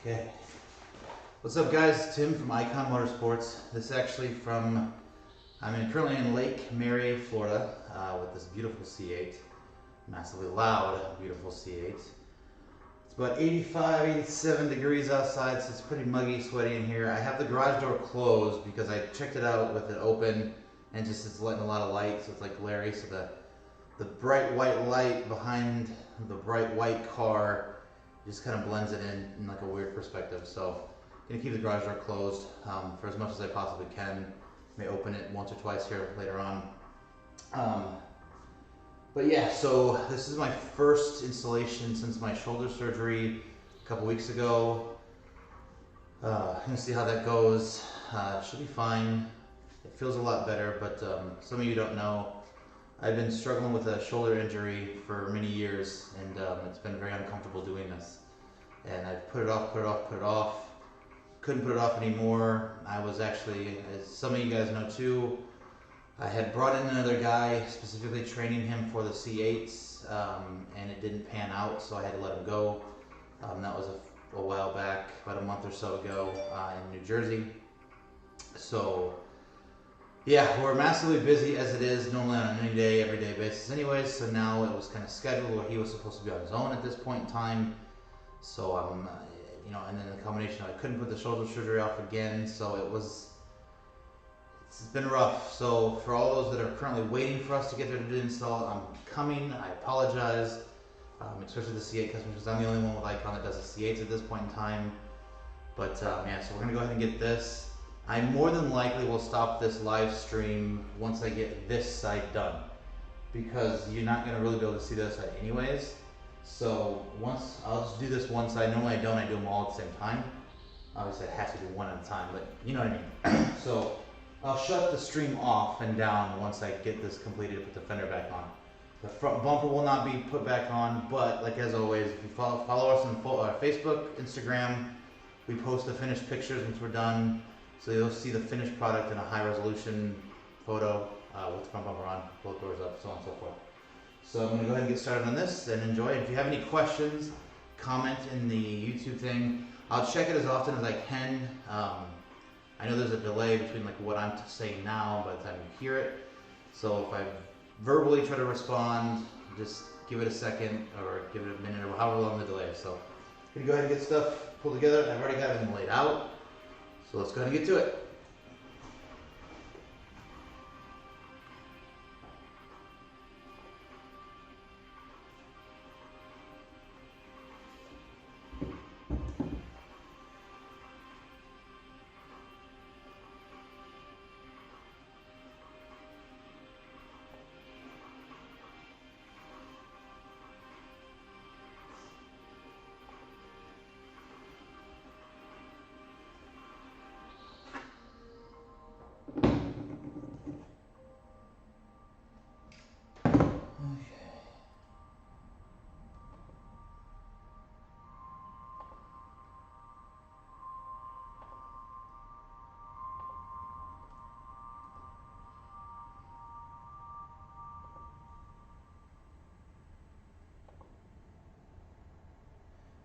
Okay. What's up, guys? Tim from Eikon Motorsports. This is actually from, currently in Lake Mary, Florida, with this beautiful C8. Massively loud, beautiful C8. It's about 85, 87 degrees outside, so it's pretty muggy, sweaty in here. I have the garage door closed because I checked it out with it open and just it's letting a lot of light, so it's like glary. So the bright white light behind the bright white car just kind of blends it in like a weird perspective. So I'm gonna keep the garage door closed for as much as I possibly can. May open it once or twice here later on. But yeah, so this is my first installation since my shoulder surgery a couple weeks ago. Gonna see how that goes. Should be fine. It feels a lot better, but some of you don't know, I've been struggling with a shoulder injury for many years, and it's been very uncomfortable doing this. And I've put it off. Couldn't put it off anymore. I was actually, as some of you guys know too, I had brought in another guy, specifically training him for the C8s, and it didn't pan out, so I had to let him go. That was a while back, about a month or so ago, in New Jersey. So yeah, we're massively busy as it is normally on an everyday basis anyways, so now it was kind of scheduled where he was supposed to be on his own at this point in time. So and then the combination, I couldn't put the shoulder surgery off again, so it's been rough. So for all those that are currently waiting for us to get there to do the install, I'm coming. I apologize, especially the C8 customers, because I'm the only one with Eikon that does the C8s at this point in time. But yeah, so we're gonna go ahead and get this. I more than likely will stop this live stream once I get this side done, because you're not gonna really be able to see the other side anyways. So once I'll just do this one side. Normally I do them all at the same time. Obviously I have to do one at a time, but you know what I mean. So I'll shut the stream off and down once I get this completed to put the fender back on. The front bumper will not be put back on, but like as always, if you follow us on Facebook, Instagram, we post the finished pictures once we're done. So you'll see the finished product in a high resolution photo with the front bumper on, both doors up, so on and so forth. So I'm gonna go ahead and get started on this and enjoy. If you have any questions, comment in the YouTube thing. I'll check it as often as I can. I know there's a delay between like what I'm saying now by the time you hear it. So if I verbally try to respond, just give it a second or give it a minute or however long the delay is. So I'm gonna go ahead and get stuff pulled together. I've already got everything laid out. So let's go ahead and get to it.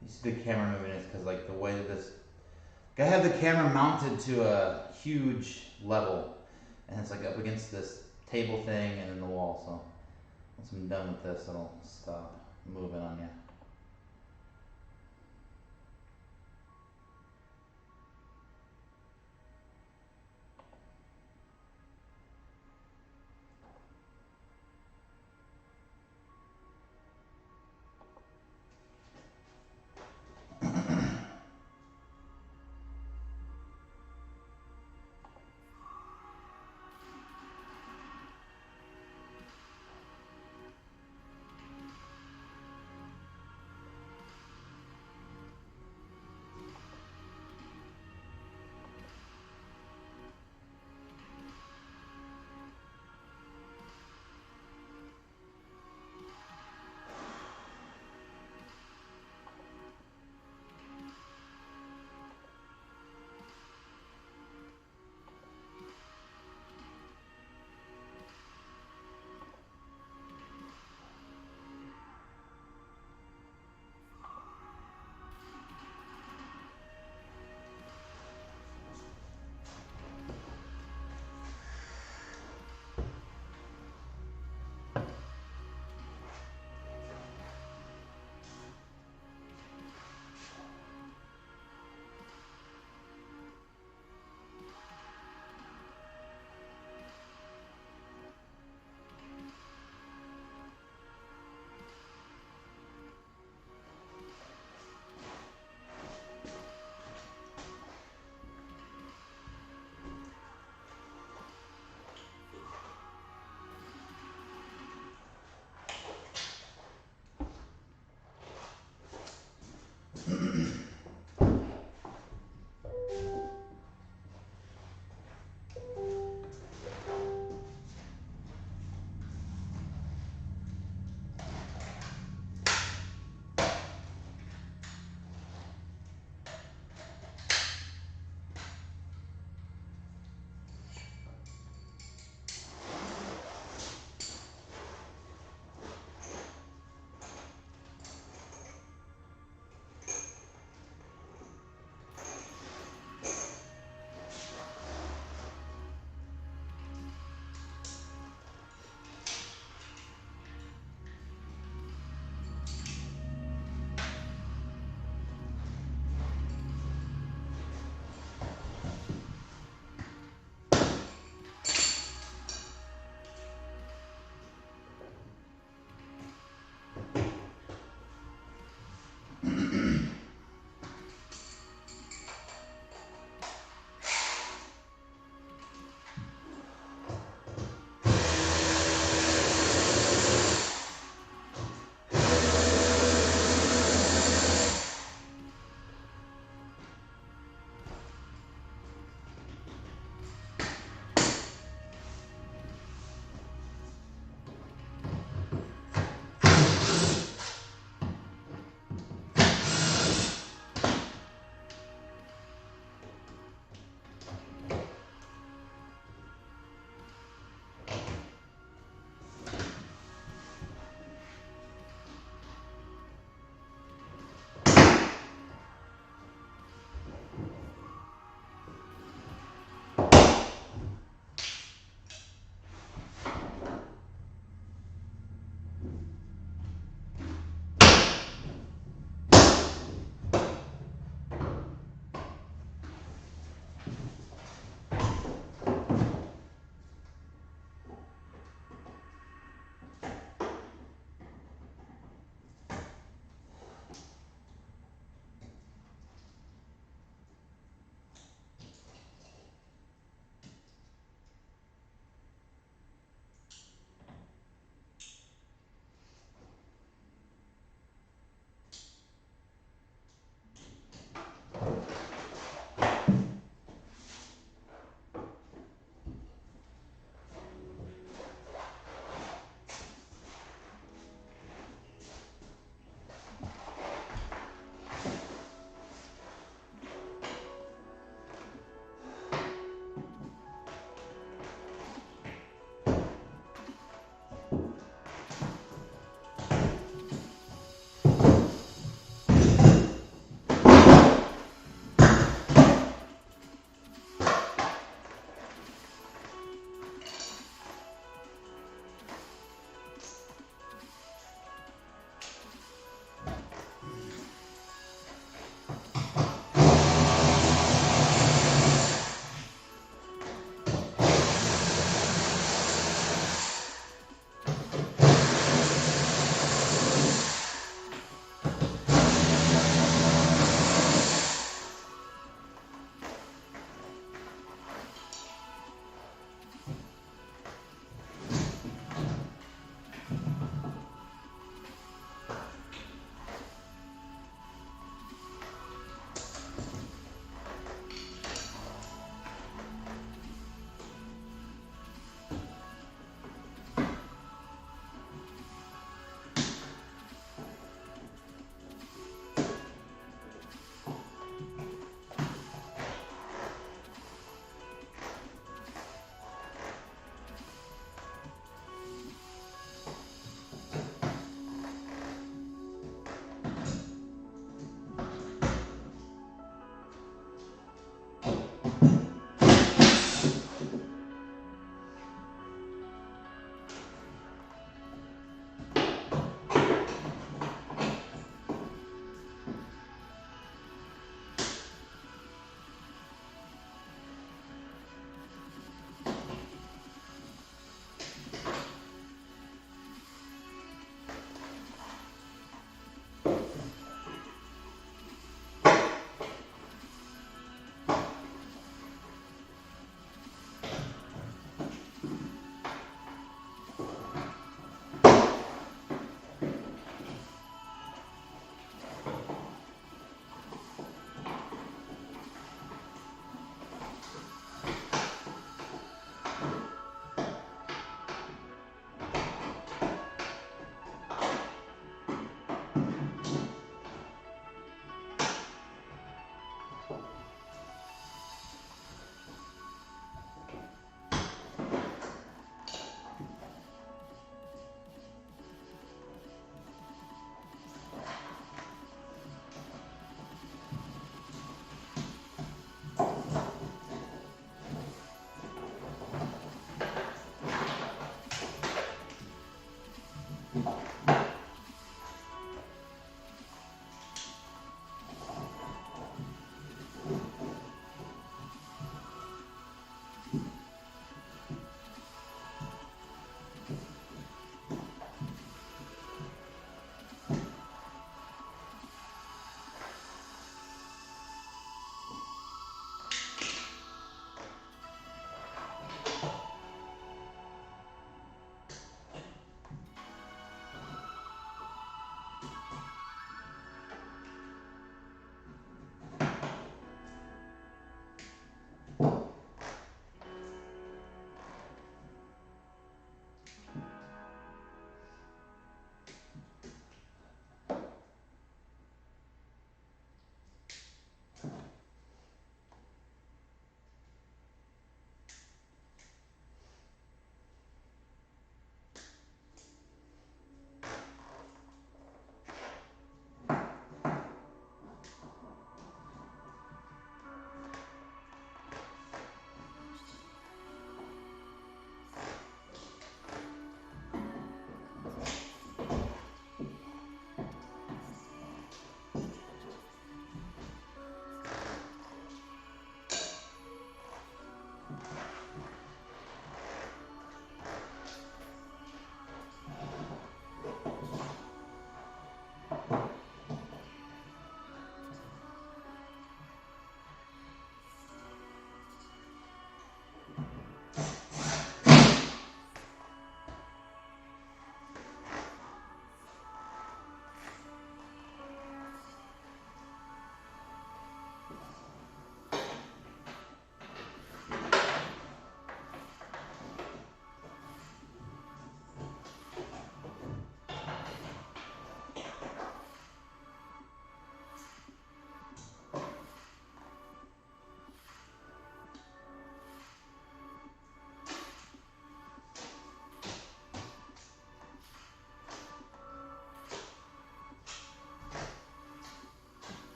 You see the camera moving is because like the way that this, I have the camera mounted to a huge level, and it's like up against this table thing and then the wall. So once I'm done with this, it'll stop moving on you.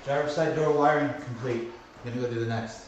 Driver's side door wiring complete. I'm gonna go do the next.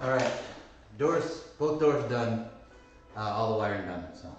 All right, doors, both doors done, all the wiring done, so.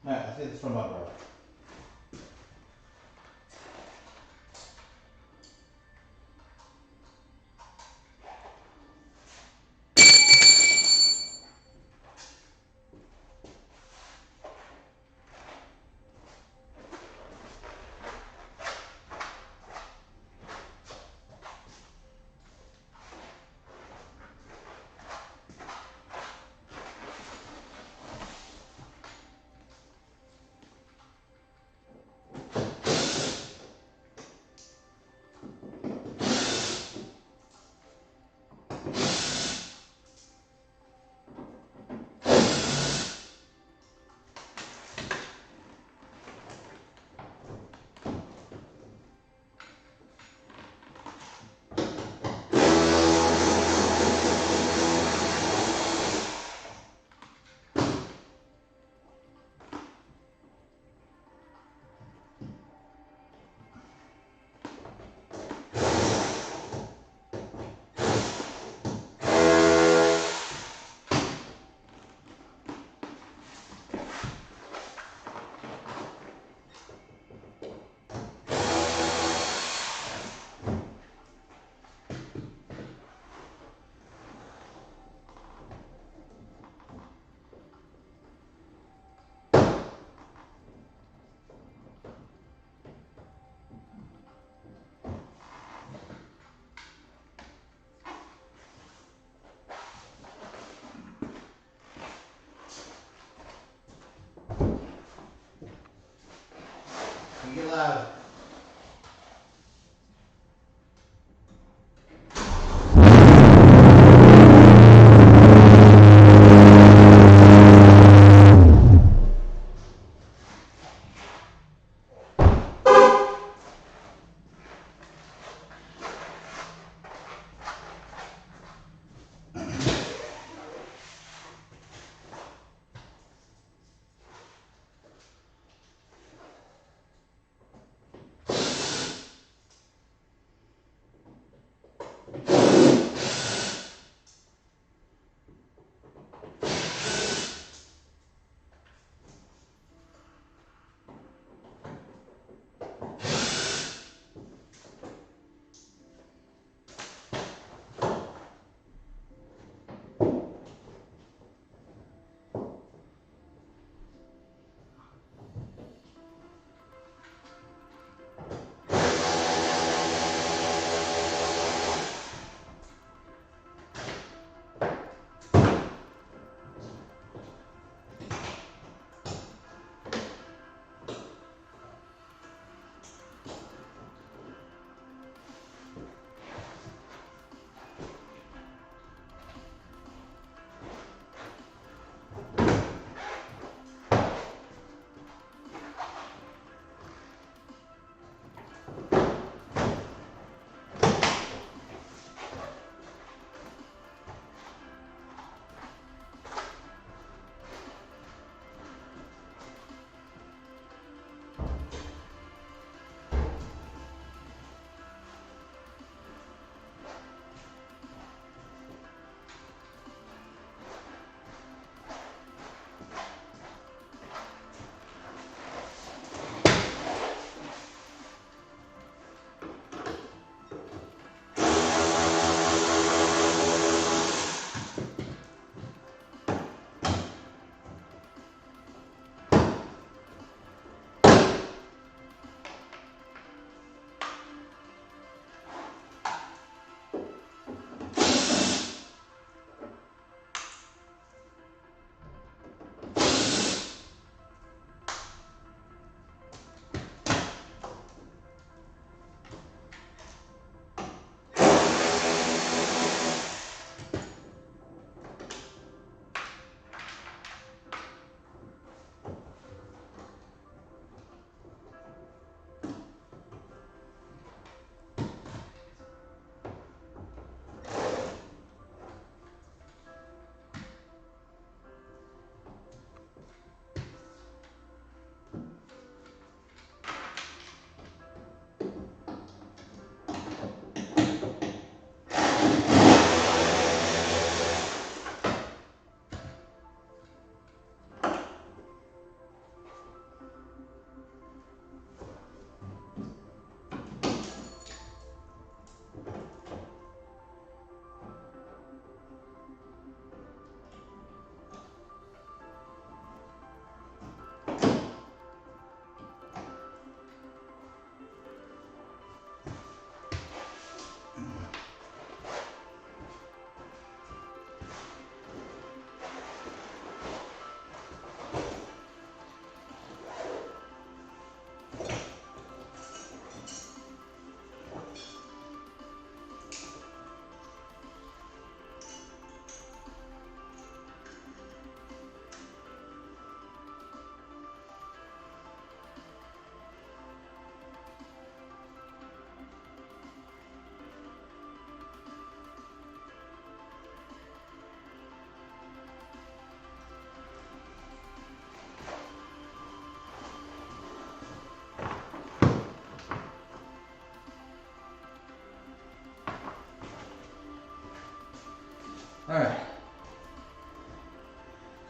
Alright, I think this one about right. You get loud.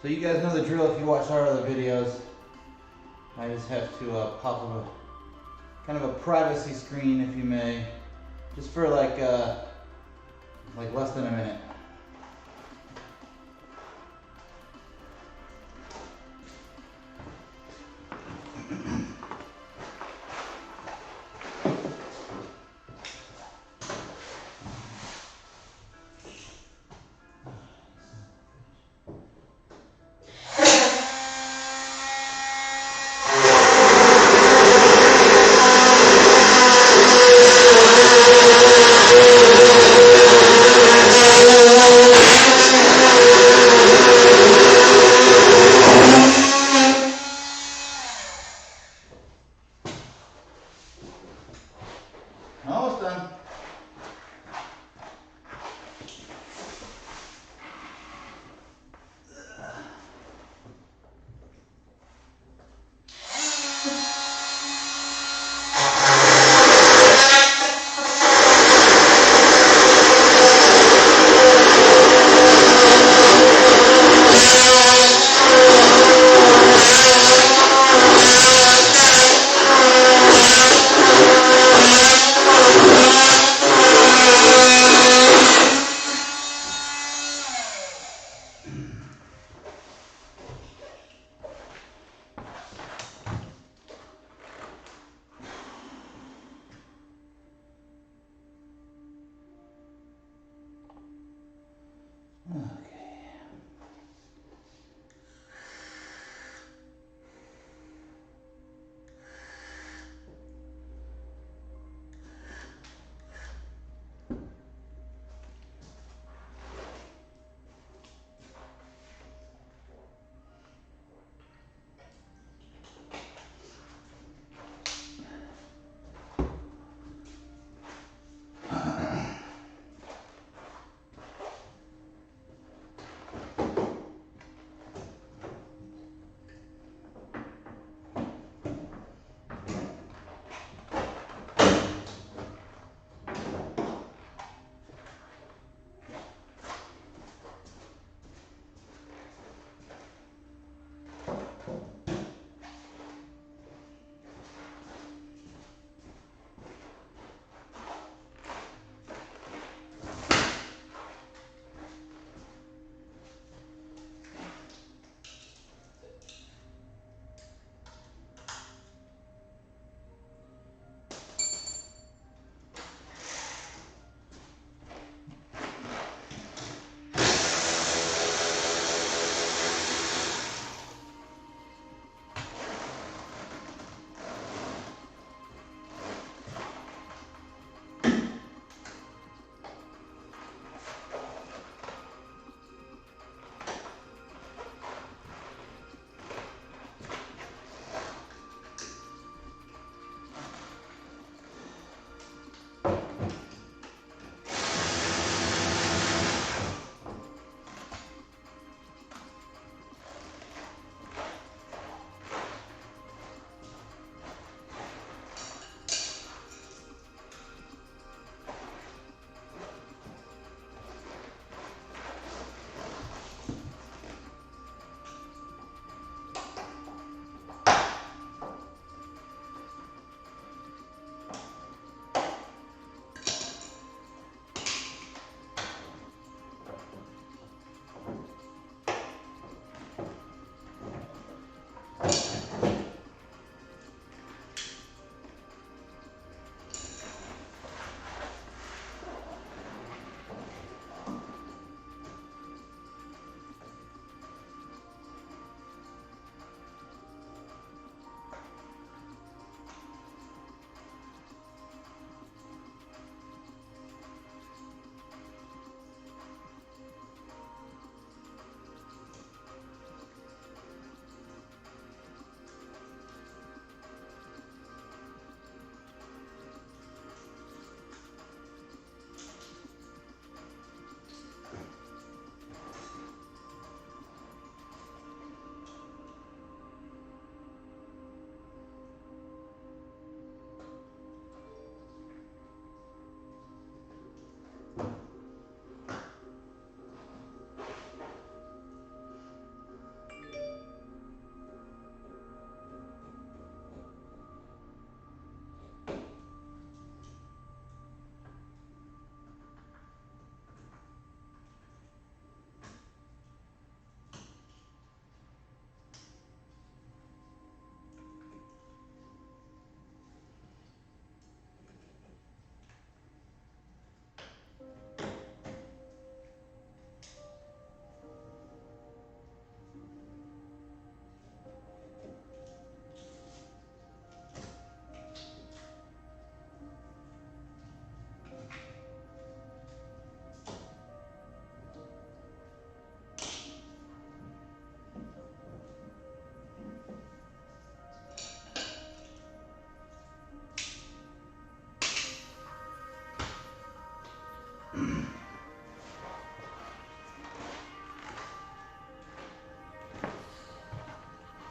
So you guys know the drill if you watched our other videos. I just have to pop up a kind of a privacy screen, if you may, just for like less than a minute.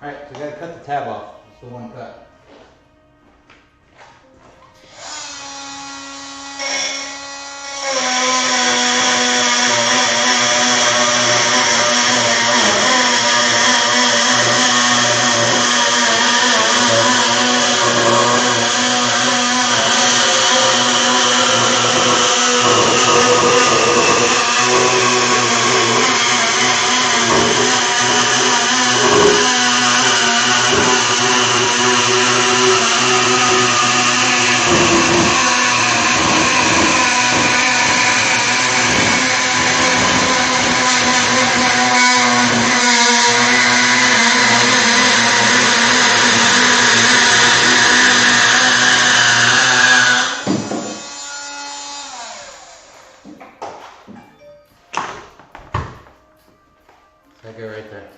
Alright, so we gotta cut the tab off. It's the one cut. That go right there.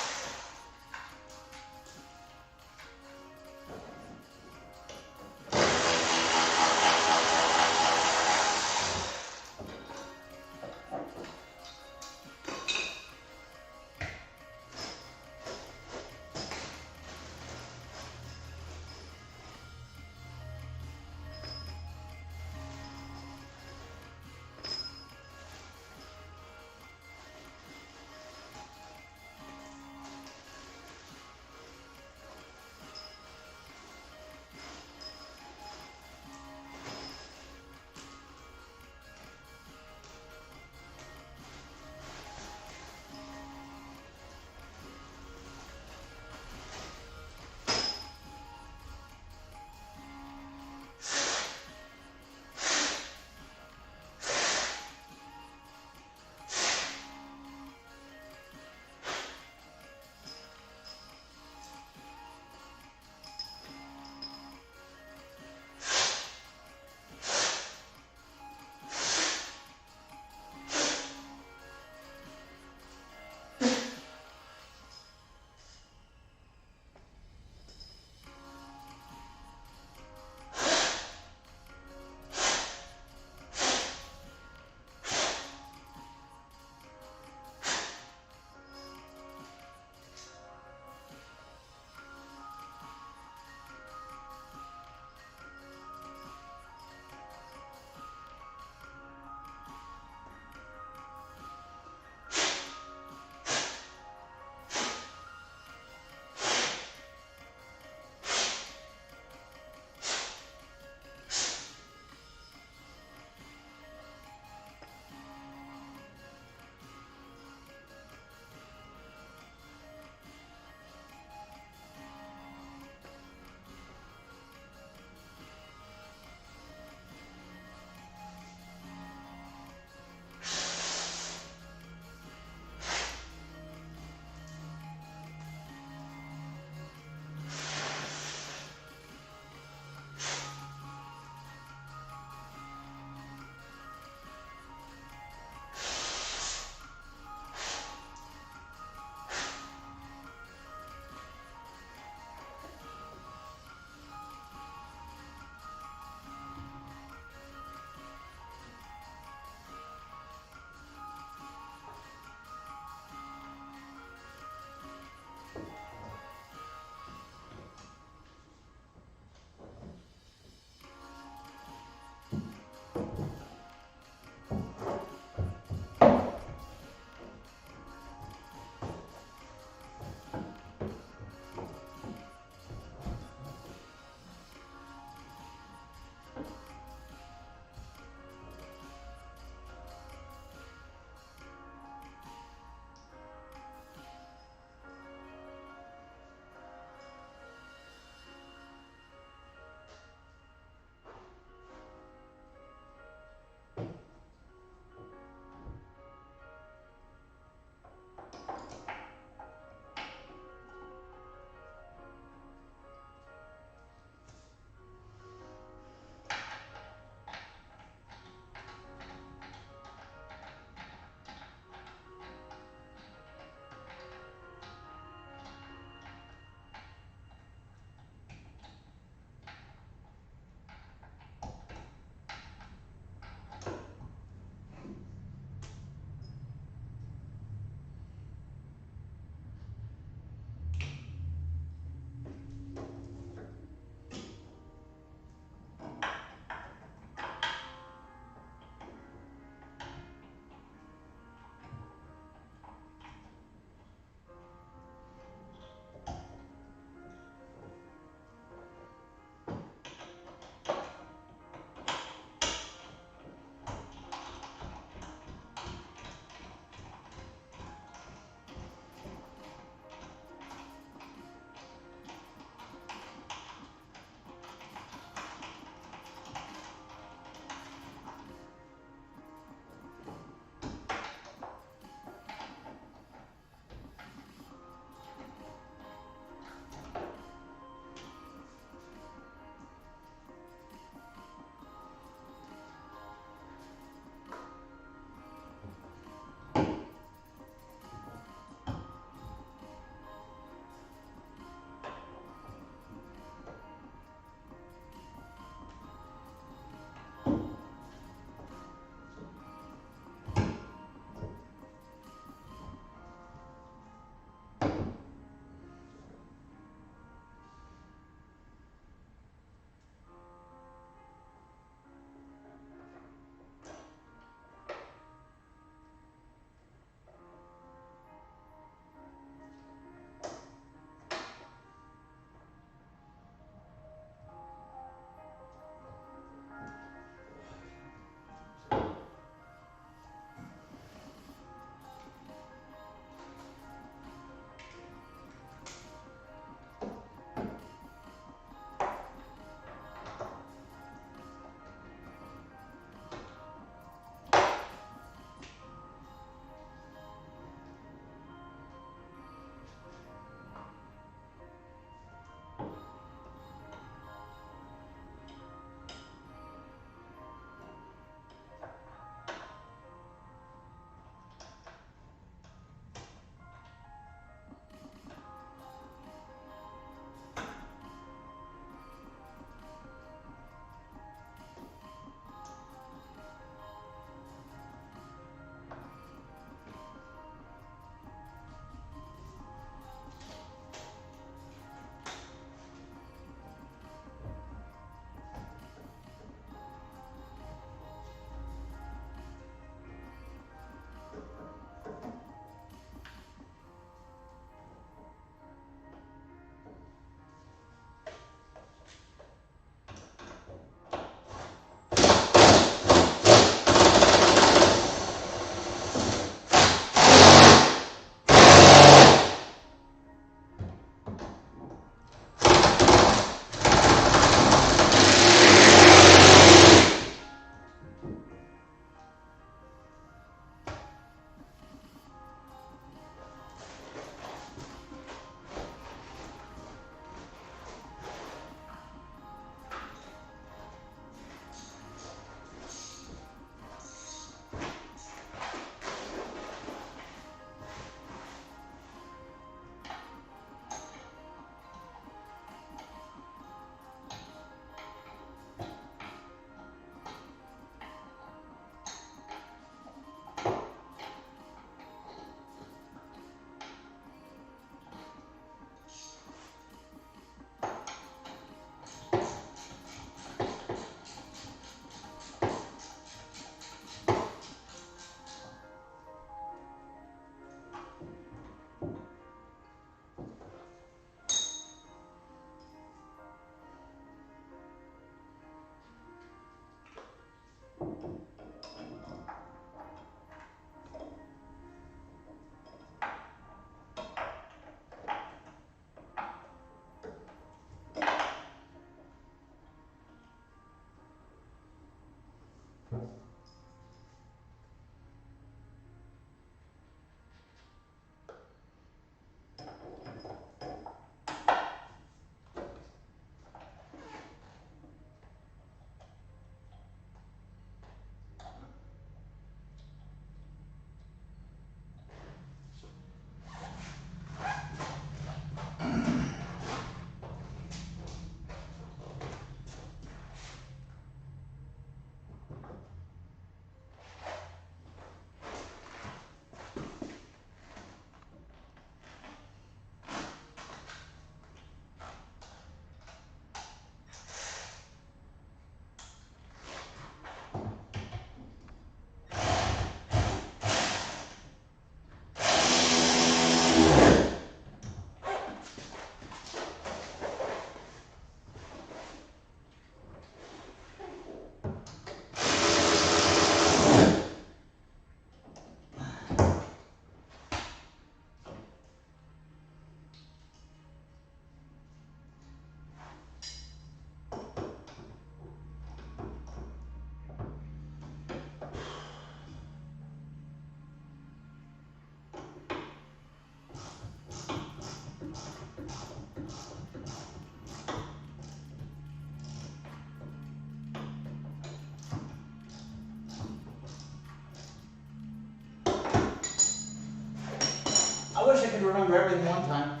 wish I could remember everything one time.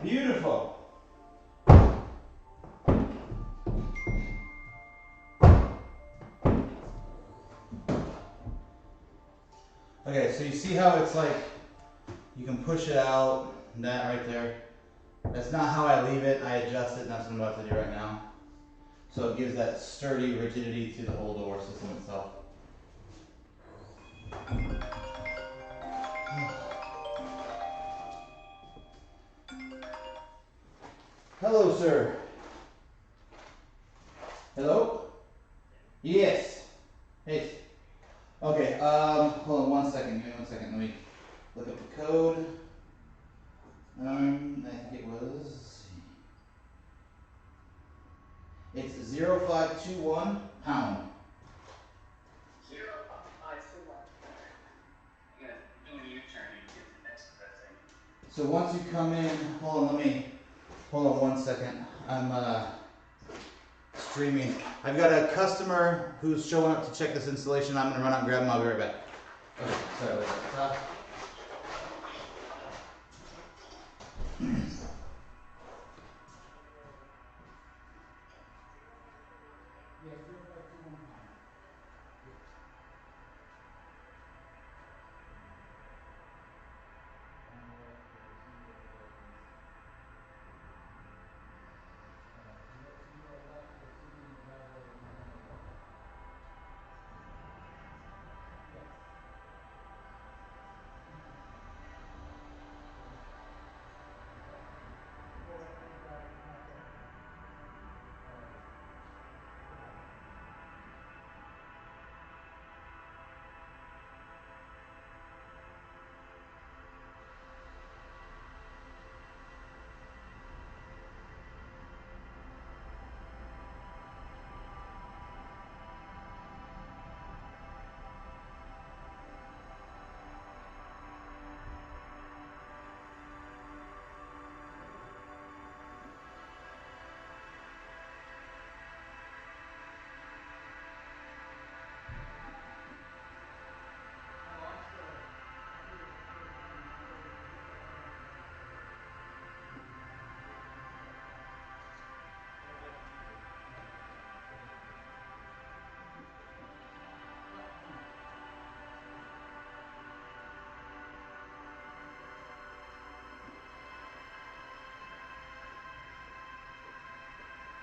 Beautiful. Okay, so you see how it's like, you can push it out, that right there. That's not how I leave it, I adjust it, and that's what I'm about to do right now. So it gives that sturdy rigidity to the whole door system itself. Hello, sir. Hello? Yes. Hey. Okay, hold on 1 second, give me 1 second, let me look up the code. I think it was, it's 0521 pound. 0521. You gotta do a U-turn and get to next to that thing. So once you come in, hold on 1 second. I'm streaming. I've got a customer who's showing up to check this installation. I'm gonna run out and grab him, I'll be right back. Okay, sorry about that. Yes, 0521 pound.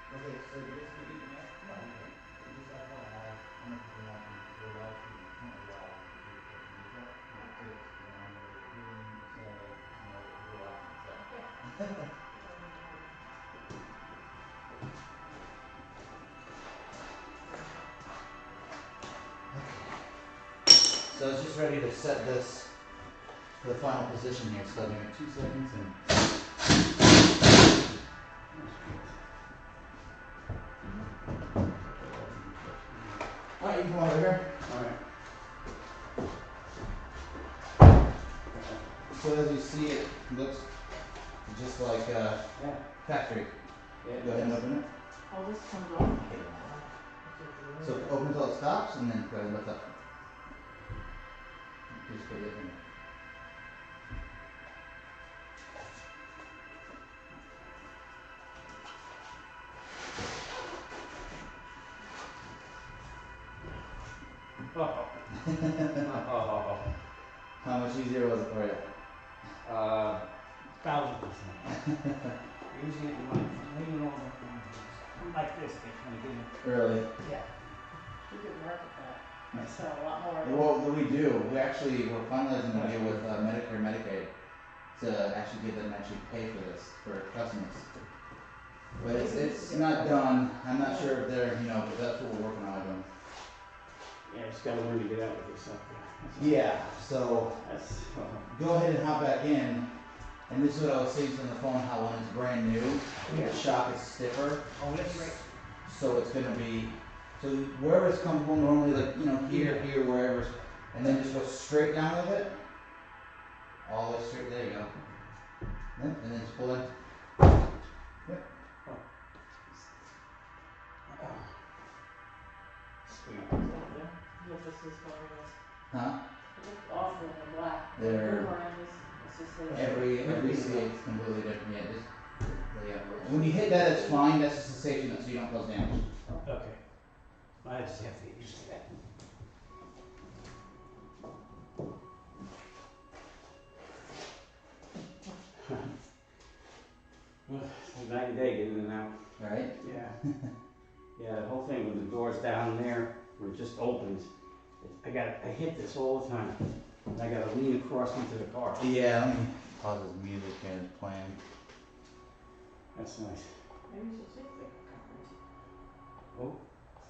Okay, so you just get eaten up? No, okay. Just FYI, I'm not going to go live stream. It's not live. It's a go watch it. So it's just ready to set this to the final position here. So give me 2 seconds and. Alright, you can come over here. Alright. So as you see, it looks just like factory. Yeah, go ahead and open it. Oh, this comes off. So open until it stops and then go ahead and lift up. Just put it in. How much easier was it for you? 1000%. Usually when leaning over like this, they kind of give me. Really? Yeah. You could market that. I sell a lot more. Well, we do. We're finalizing a deal with Medicare, Medicaid to actually get them to actually pay for this for customers. But it's not done. I'm not sure if they're, but that's what we're working on with them. Yeah, just gotta learn to get out with this up there. Yeah, so go ahead and hop back in. And this is what I was saying on the phone, how when it's brand new, the shock is stiffer. Oh, that's right. So it's gonna be, so wherever it's comfortable, normally like, here, wherever, and then just go straight down with it. All the way straight, there you go. Yep, and then just pull in. Sweet. Look, this is what it is. Huh? It looked awful in the black. They're- Boomerang is just like. Every C8 is completely different. Yeah, just when you hit that, it's fine. That's just a safety net, so you don't cause damage. Okay. I just have to get used to that. It's a night and day getting in and out. Right? Yeah. Yeah, the whole thing with the doors down there where it just opens. I hit this all the time. And I gotta lean across into the car. Yeah. Let me pause this music and it's playing. That's nice. Maybe you should see if they can cover it. Oh,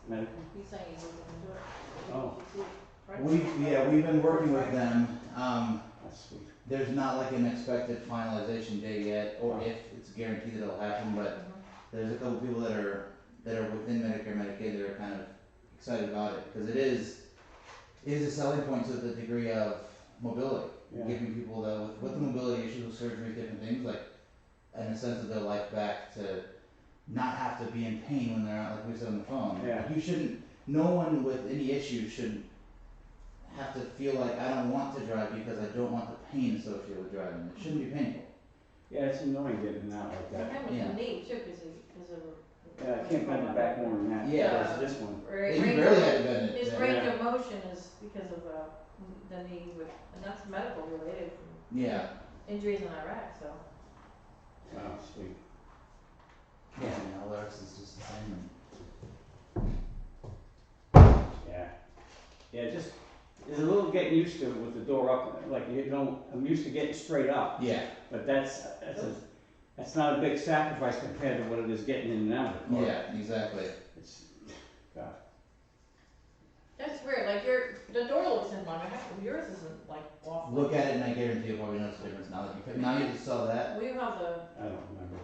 medical? He's saying he's looking into it. Maybe Oh. you should see it. Right? We've been working with them. That's sweet. There's not like an expected finalization date yet, or if it's guaranteed that it'll happen. But there's a couple people that are within Medicare, Medicaid that are kind of excited about it because it is a selling point to the degree of mobility, Yeah. giving people with the mobility issues with surgery, different things like in a sense of their life back to not have to be in pain when they're out, like we said on the phone. Yeah. You shouldn't. No one with any issues should have to feel like I don't want to drive because I don't want the pain associated with driving. It shouldn't be painful. Yeah, it's annoying getting in and out like And that. him with Yeah. the knee too, because of. Yeah, I can't bend it back more than that. Yeah. Whereas this one. You barely have to bend it. His yeah. range of motion is because of the knee with, and that's medical related from Yeah. injuries in Iraq, so. Oh, sweet. Yeah, and all the rest is just the same. Yeah. Yeah, just, there's a little getting used to it with the door up, like, you know, I'm used to getting straight up, Yeah. but that's not a big sacrifice compared to what it is getting in and out of the car. Yeah, exactly. It's, God. That's weird, like the door looks in line, yours isn't like off. Look at it and I guarantee you'll probably notice the difference now that you saw that. We have the, I don't remember,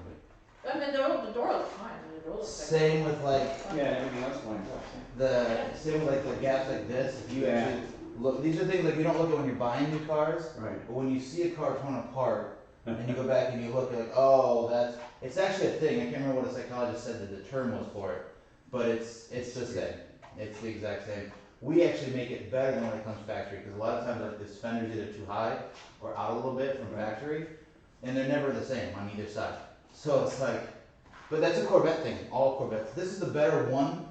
I mean, the door looks fine, I mean, the door looks like. Same with like but, yeah, everything else lines up. same with like the gaps like this. If you Yeah. actually look, these are things like you don't look at when you're buying new cars, Right. but when you see a car torn apart and you go back and you look, you're like, oh, it's actually a thing. I can't remember what a psychologist said that the term was for it, but it's the same. It's the exact same. We actually make it better than when it comes factory because a lot of times like this fender's either too high or out a little bit from factory, and they're never the same on either side. So it's like, but that's a Corvette thing. All Corvettes. This is the better one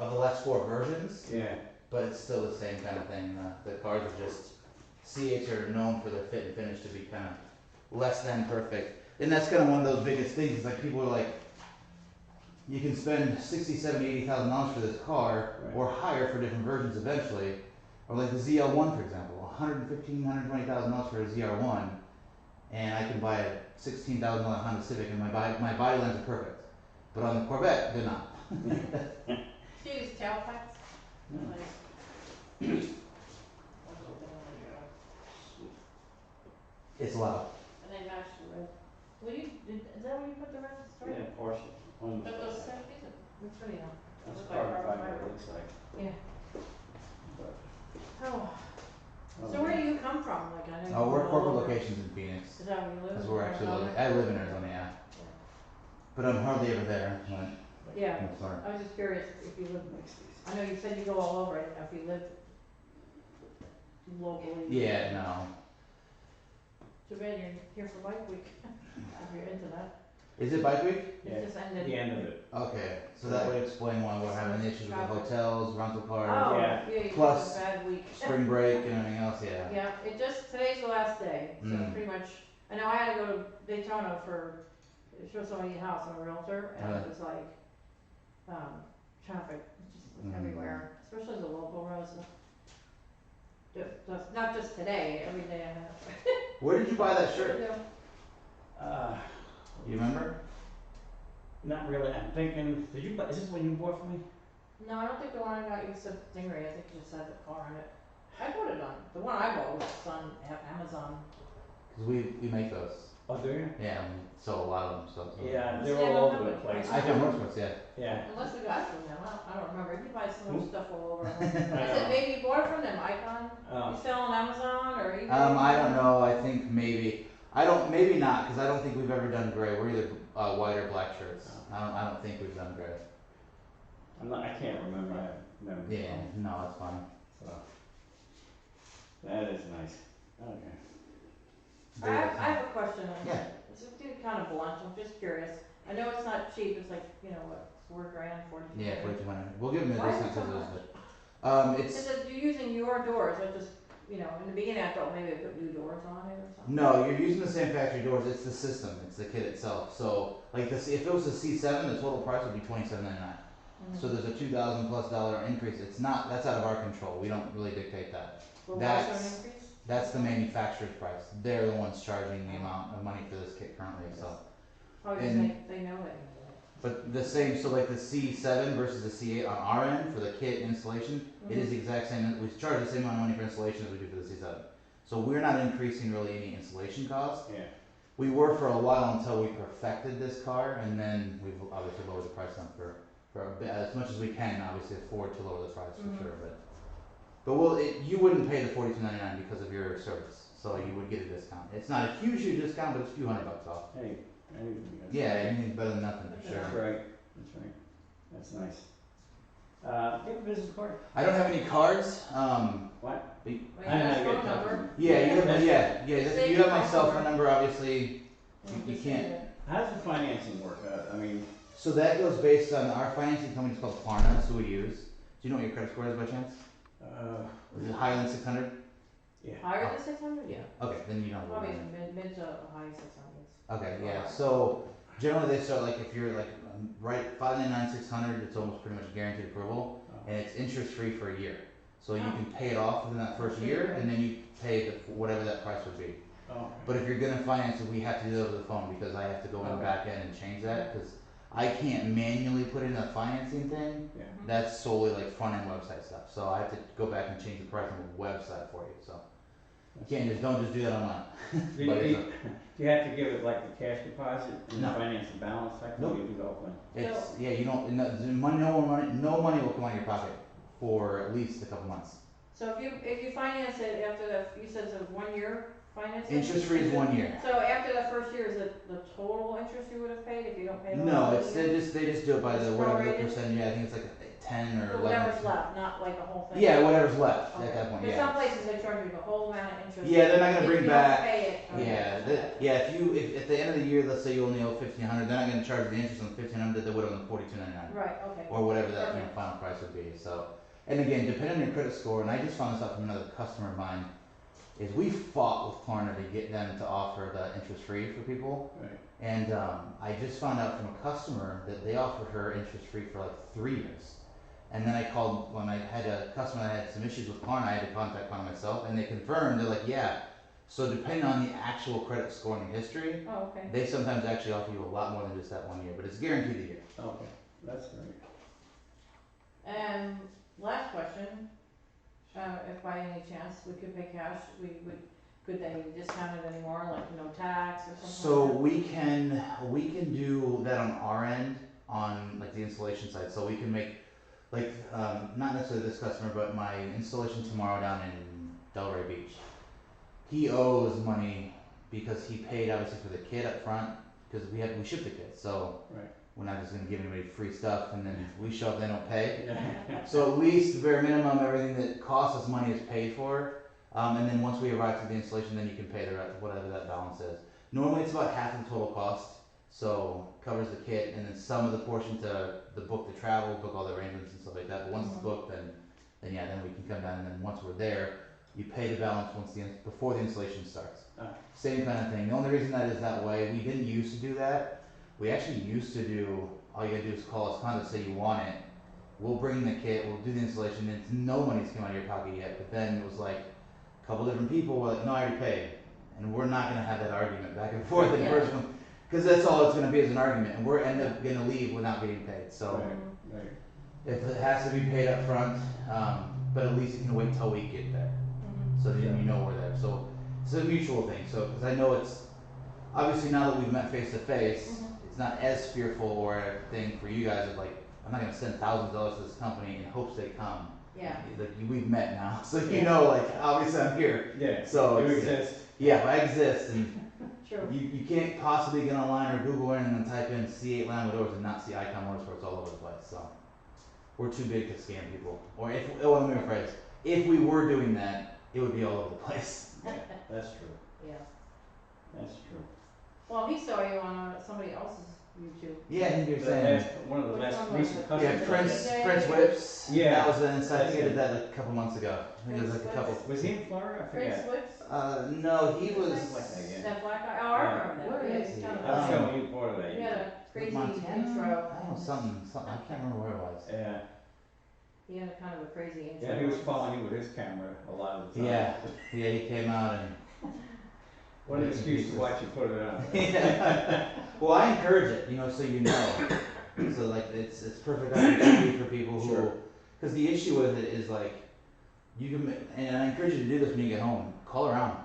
of the last 4 versions, Yeah. but it's still the same kind of thing. The cars are just C8s are known for their fit and finish to be kind of less than perfect, and that's kind of one of those biggest things. Is like people are like, you can spend $60,000, $70,000, $80,000 for this car, Right. or higher for different versions eventually, or like the ZL1 for example, $115,000, $120,000 for a ZR1, and I can buy a $16,000 Honda Civic, and my body lines are perfect, but on the Corvette they're not. Do you use tailpipes? Mm. Like, It's loud. and they match the red. Is that where you put the red stripe? Yeah, partial. Almost. But those these are, looks really nice. That's Look like carbon carbon fiber, fiber. it looks like. Yeah. But, Oh, so where do you come from? Like, I know you. We're come all corporate over. locations in Phoenix. Is that where you live? That's where we're actually Arizona? living. I live in Arizona, yeah. But I'm hardly ever there. Yeah, I'm sorry. I was just curious if you live, I know you said you go all over, if you live locally. Yeah, no. Too bad you're here for Bike Week, if you're into that. Is it bike week? yeah, It just ended. the end of it. Okay, so that would explain why we're having issues with the Traffic. hotels, rental cars, Oh, Yeah. yeah, you Plus- had a bad week. spring break, and everything else. Yeah. Yeah, today's the last day, so Mm. pretty much, I know I had to go to Daytona for, show somebody a house, I'm a realtor, and it was like, traffic, just everywhere, especially the local roads. Not just today, every day I have. Where did you buy that shirt? Uh, You remember? not really, I'm thinking, is this one you bought for me? No, I don't think the one I got you said Stingray, I think it just had the car on it. I bought it on, the one I bought was on Amazon. Because we make those. Oh, do you? Yeah, we sell a lot of them. So. Yeah, they're Yeah, I all don't over the know. place. Icon Motorsports, yeah. Yeah. Unless the guy's from them, I don't remember, he buys so much Who? stuff all over. I I said, know. maybe you bought it from them, Icon? You Oh, sell on Amazon or eBay? I don't know. I think maybe maybe not, because I don't think we've ever done gray. We're either white or black shirts. I don't think we've done gray. I can't remember, I have never. Yeah, no, that's fine. So, that is nice, okay. I have a question. Yeah. It's kind of blunt, I'm just curious. I know it's not cheap, it's like, you know, what, $4 grand, 42. Yeah, 4,200. We'll give them a Why is discount it so because much? it's Is it you're using your doors? I just, you know, in the beginning I thought maybe I put new doors on it or something. no, you're using the same factory doors. It's the system. It's the kit itself. So like this, if it was a C7, the total price would be $27.99. So there's a $2,000+ increase. It's not. That's out of our control. We don't really dictate that. Well, why is there an That's increase? that's the manufacturer's price. They're the ones charging the amount of money for this kit currently. So. Oh, because And- they know that you need it. But the same, so like the C7 versus the C8 on our end for the kit installation, it is the exact same. We charge the same amount of money for installation as we do for the C7. So we're not increasing really any installation costs. Yeah, We were for a while until we perfected this car, and then we've obviously lowered the price on for a bit, as much as we can. Obviously afford to lower the price for sure, but you wouldn't pay the $42.99 because of your service, so you would get a discount. It's not a huge discount, but it's a few $100 off. hey, anything, that's. Yeah, I mean it's better than nothing for That's sure. right, that's nice. Do you have a business card? I don't have any cards. What? Well, you I know how got to his get phone a number. Yeah, you have, Save you your have my phone cell phone number. number, obviously. You Just can't- save it. How does the financing work? I mean, So that goes based on our financing company is called Klarna, that's who we use. Do you know what your credit score is by chance? Is it higher than 600? yeah. Higher than 600? Yeah. Okay, then you don't. Probably mid to high 600s. Okay, yeah. So generally they start like if you're like right 599 600, it's almost pretty much guaranteed approval, and it's interest free for a year. So you can pay it off within that first year, and then you pay whatever that price would be. Oh, But if you're gonna finance it, we have to do it over the phone because I have to go in the back end and change that because I can't manually put in a financing thing. yeah. That's solely like front end website stuff. So I have to go back and change the price on the website for you. So you can't don't just do that online. Do you, But do it's you- do you have to give it like the cash deposit and No. finance the balance type? Nope. You do the whole thing? It's yeah, you don't no money will come out of your pocket for at least a couple months. So if you finance it after you said it's a 1 year financing? Interest free is 1 year. So after that first year, is it the total interest you would have paid if you don't pay it all? No, in it's one year? they just do it by the It's whatever the prorated? percentage. Yeah, I think it's like 10 or So 11. whatever's left, not like the whole thing? Yeah, whatever's left Okay. at that point. Because Yeah. some places they charge you the whole amount of interest. Yeah, they're not gonna If bring you back. don't pay it. Yeah, if at the end of the year, let's say you only owe 1,500, they're not going to charge the interest on 1,500 that they would on the 42.99 Right, okay. or whatever that Okay. final price would be. So, and again, depending on your credit score, and I just found this out from another customer of mine, is we fought with Klarna to get them to offer the interest free for people, Right. and I just found out from a customer that they offered her interest free for like 3 years. And then I called when I had a customer that had some issues with Klarna, I had to contact Klarna myself, and they confirmed. They're like, yeah. So depending on the actual credit score and history, Oh, okay. they sometimes actually offer you a lot more than just that 1 year, but it's guaranteed a year. Okay, that's great. And last question, if by any chance we could pay cash, could they discount it anymore, like no tax or something So like we can do that on our end on like the installation side. So we can make like not necessarily this customer, but my installation tomorrow down in Delray Beach. He owes money because he paid obviously for the kit up front because we ship the kit. So Right. we're not just gonna give anybody free stuff and then we show up they don't pay. Yeah. So at least the bare minimum, everything that costs us money is paid for. And then once we arrive to the installation, then you can pay the rest, whatever that balance is. Normally it's about half of the total cost, so covers the kit, and then some of the portion to the book the travel, book all the arrangements and stuff like that. But once it's booked, then we can come down, and then once we're there, you pay the balance before the installation starts. Same kind of thing. The only reason that is that way, we didn't used to do that. We actually used to do, all you gotta do is call us, kind of say you want it. We'll bring the kit, we'll do the installation, and no money's come out of your pocket yet. But then it was like a couple different people were like, no, I already paid. And we're not gonna have that argument back and forth in the Yeah. first one. Because that's all it's gonna be is an argument, and we're end up gonna leave without getting paid. So Right, right. if it has to be paid up front, but at least you can wait till we get there. So then you know we're there. So it's a mutual thing. So because I know it's obviously now that we've met face to face, it's not as fearful or a thing for you guys of like I'm not gonna send thousands of dollars to this company in hopes they come. Yeah. Like we've met now, so you know like obviously I'm here. Yeah. So You it's- exist. Yeah, I exist, and True. You can't possibly get online or Google anything and type in C8 Lambo doors and not see Eikon Motorsports all over the place. So we're too big to scam people. Or if, let me rephrase, if we were doing that, it would be all over the place. Yeah, that's true. Yeah. That's true. Well, he saw you on somebody else's YouTube. Yeah, I think you're The saying. last, one of the Which last one was recent it? customers. Yeah, Prince Yeah. Prince Whips. Yeah. That was the inside. I think I That's did that like a couple months ago. I think it was like a Prince couple. Whips. Was he in Florida? I Prince forget. Whips? No, he was. Something like that, yeah. That black guy? Oh, I Yeah. remember that. Where Yeah, is he's he? kind of- I'm showing you part of that. He had a crazy Montana? intro. I don't know, something. I can't remember where it was. Yeah. He had a kind of a crazy intro. Yeah, he was following you with his camera a lot of the time. Yeah, yeah, he came out and. What an excuse to watch you put it on. Yeah. Well, I encourage it, so you know. So like, it's perfect opportunity for people who, Sure. because the issue with it is like, you can, and I encourage you to do this when you get home. Call around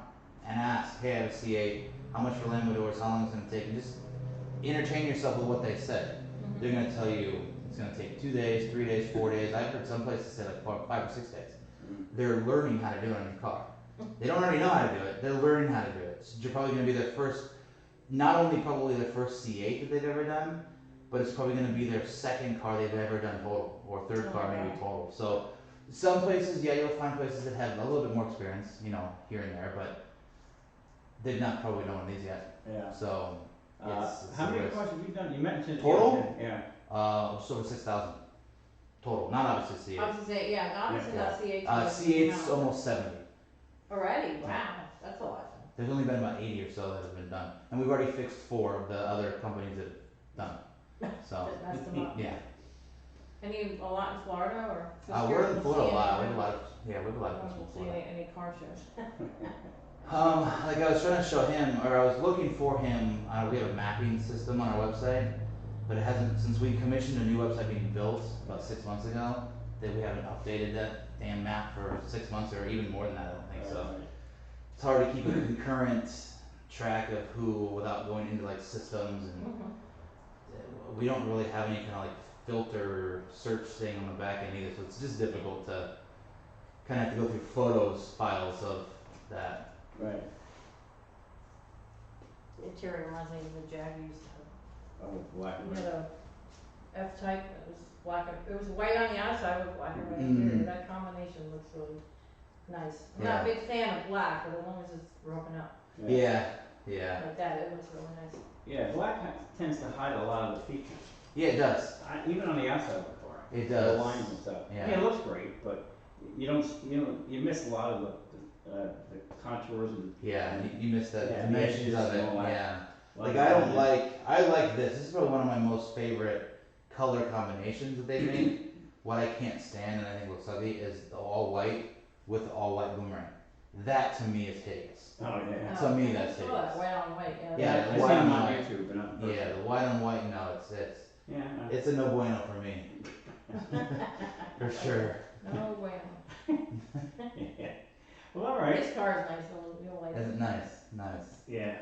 and ask, hey, I have a C8. How much for Lambo doors? How long it's going to take? And just entertain yourself with what they say. Mhm. They're going to tell you it's going to take 2 days, 3 days, 4 days. I've heard some places say like 5 or 6 days. Mm. They're learning how to do it on your car. They don't already know how to do it. They're learning how to do it. So you're probably going to be their first, not only probably their first C8 that they've ever done, but it's probably going to be their second car they've ever done total, or third Oh, car maybe wow. total. So some places, yeah, you'll find places that have a little bit more experience, here and there, but they've not probably done one of these yet. Yeah. So it's How a many risk. cars have you done? You mentioned it. Total? Yeah. Just over 6,000 total, not obviously I was C8. gonna say, yeah, obviously Yeah. not C8. C8's almost 70. Already? Wow, that's a lot. There's only been about 80 or so that have been done, and we've already fixed 4 of the other companies that have done. So That messed them up. yeah, A lot in Florida or? just we're here in Florida a seeing lot. We it? have a lot of we have a lot of I customers don't in see Florida. any car shows. Like I was trying to show him, or I was looking for him. We have a mapping system on our website, but it hasn't since we commissioned a new website being built about 6 months ago. That we haven't updated that damn map for 6 months or even more than that. I don't think so. It's hard to keep a concurrent track of who without going into like systems, and Mhm. we don't really have any kind of like filter search thing on the back end either. So it's just difficult to kind of have to go through photos files of that. Right. The interior reminds me of the Jag used to Oh, black have. and We white. had a F-type that was black, it was white on the outside with black and white Mm. interior. That combination looks really nice. I'm not a big fan of black, but as long as it's broken up Yeah. like that, it looks really nice. Yeah, black tends to hide a lot of the features. Yeah, it does. Even on the outside of the car. It The does. lines and stuff. Yeah. I mean, it looks great, but you miss a lot of the contours and. Yeah, you missed the Yeah, the dimensions edges of it. and all that. Yeah. Like the I like this. This is probably one of my most favorite color combinations that they make. What I can't stand and I think looks ugly is the all white with the all white boomerang. That to me is hideous. Oh, yeah. To me, I that's saw that hideous. white on white, yeah. Yeah, I the see white them on on white. YouTube, but not. Yeah, the white on white. No, Yeah. it's a no bueno for me. For sure. No way. Yeah. Well, all right. This car is nice, you'll like Is it. it nice? Nice. Yeah.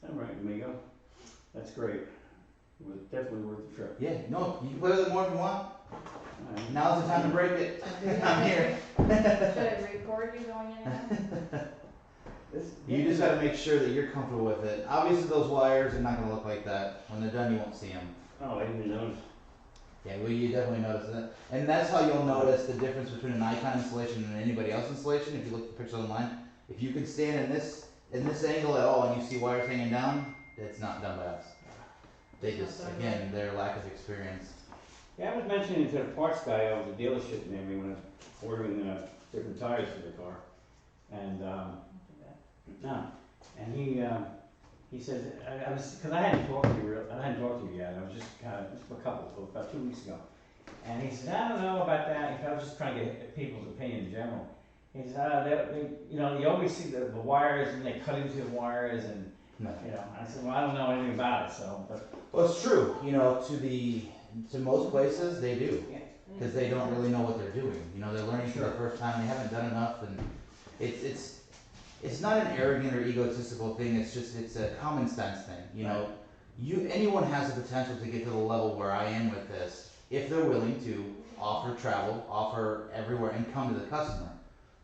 All right, amigo. That's great. It was definitely worth the trip. Yeah. No, you can play with it more if you want. All right. Now's the time to break it. I'm here. Should I record you going in and out? You just gotta make sure that you're comfortable with it. Obviously, those wires are not gonna look like that. When they're done, you won't see them. Oh, I didn't even notice. Yeah, well, you definitely notice that. And that's how you'll notice the difference between an Icon installation and anybody else installation. If you look at the pictures online, if you can stand in this angle at all and you see wires hanging down, it's not done by us. They just, again, their lack of experience. Yeah, I was mentioning to the parts guy over the dealership near me when I was ordering different tires for the car. And, no, and he says, because I hadn't talked to you yet, I was just about 2 weeks ago. And he said, I don't know about that, I was just trying to get people's opinion in general. He said, you always see the wires and they cut into the wires and, No. I said, well, I don't know anything about it, so, but. Well, it's true. To most places, they do. Yeah. Because they don't really know what they're doing. They're learning for the first time. They haven't done enough, and it's not an arrogant or egotistical thing. It's a common sense thing. Anyone has the potential to get to the level where I am with this if they're willing to offer travel, offer everywhere, and come to the customer.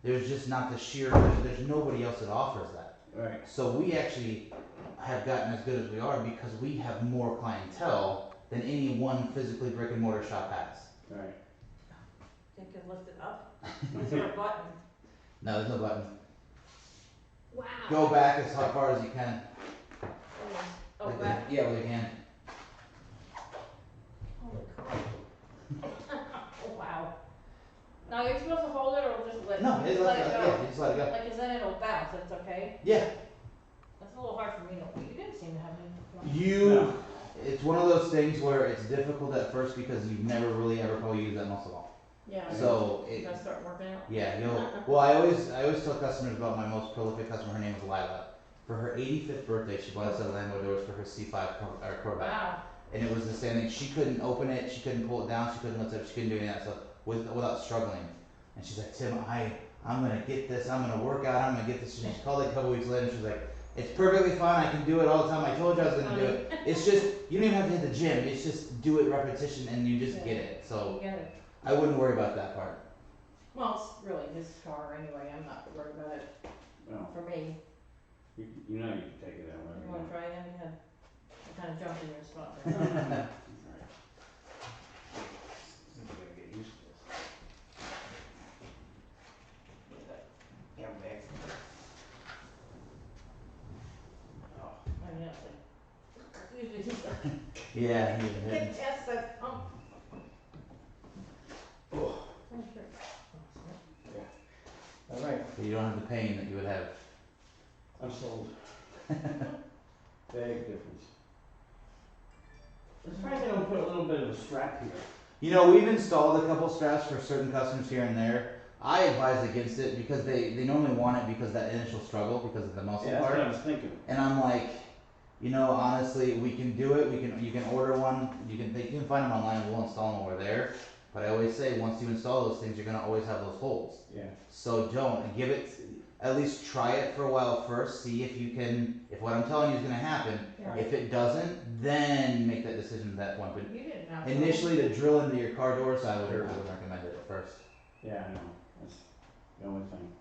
There's just not the sheer. There's nobody else that offers that. Right. So we actually have gotten as good as we are because we have more clientele than any one physically brick and mortar shop has. Right. Think you can lift it up? Is there a button? No, there's no button. Wow. Go back as far as you can. Oh, Like back. Yeah, with your hand. Holy crap. Oh, wow. Now, you're supposed to hold it or just let, No, just it's let like it that. go? Yeah, you just let it go. Like, 'cause then it'll bounce, that's okay? Yeah. That's a little hard for me to, you didn't seem to have any. You, it's one of those things where it's difficult at first because you've never really ever probably used that muscle at all. Yeah. So You it, gotta start working out. yeah, well, I always tell customers about my most prolific customer. Her name is Lila. For her 85th birthday, she bought us a Lambo doors for her C5 Corvette. Wow. And it was the same thing. She couldn't open it. She couldn't pull it down. She couldn't lift it up. She couldn't do any of that stuff without struggling. And she's like, Tim, I'm gonna get this. I'm gonna work out. I'm gonna get this. She called like a couple weeks later. And she's like, it's perfectly fine. I can do it all the time. I told you I was gonna do it. It's just you don't even have to hit the gym. It's just do it repetition and you just get it. So You get it. I wouldn't worry about that part. Well, it's really his car anyway, I'm not worried about it, Well, for me. you know you can take it that way. You wanna try again? Yeah. I kinda jumped in your spot All there. right. I'm gonna get used to this. Get that airbag. Oh. I mean, it's like, usually he's like, Yeah, you can hit. get past that hump. Oh. Oh, sure. All right, But you don't have the pain that you would have. I'm sold. Big difference. I'm surprised they don't put a little bit of a strap here. You know, we've installed a couple straps for certain customers here and there. I advise against it because they normally want it because of that initial struggle because of the muscle Yeah, that's part. what I was thinking. And I'm like, you know, honestly, we can do it. You can order one. You can find them online. We'll install them over there. But I always say, once you install those things, you're gonna always have those holes. Yeah. So don't give it. At least try it for a while first. See if you can. If what I'm telling you is gonna happen. Yeah. If it doesn't, then make that decision at that point. But You didn't have. initially, to drill into your car doors, I would recommend it at first. Yeah, I know. That's the only thing.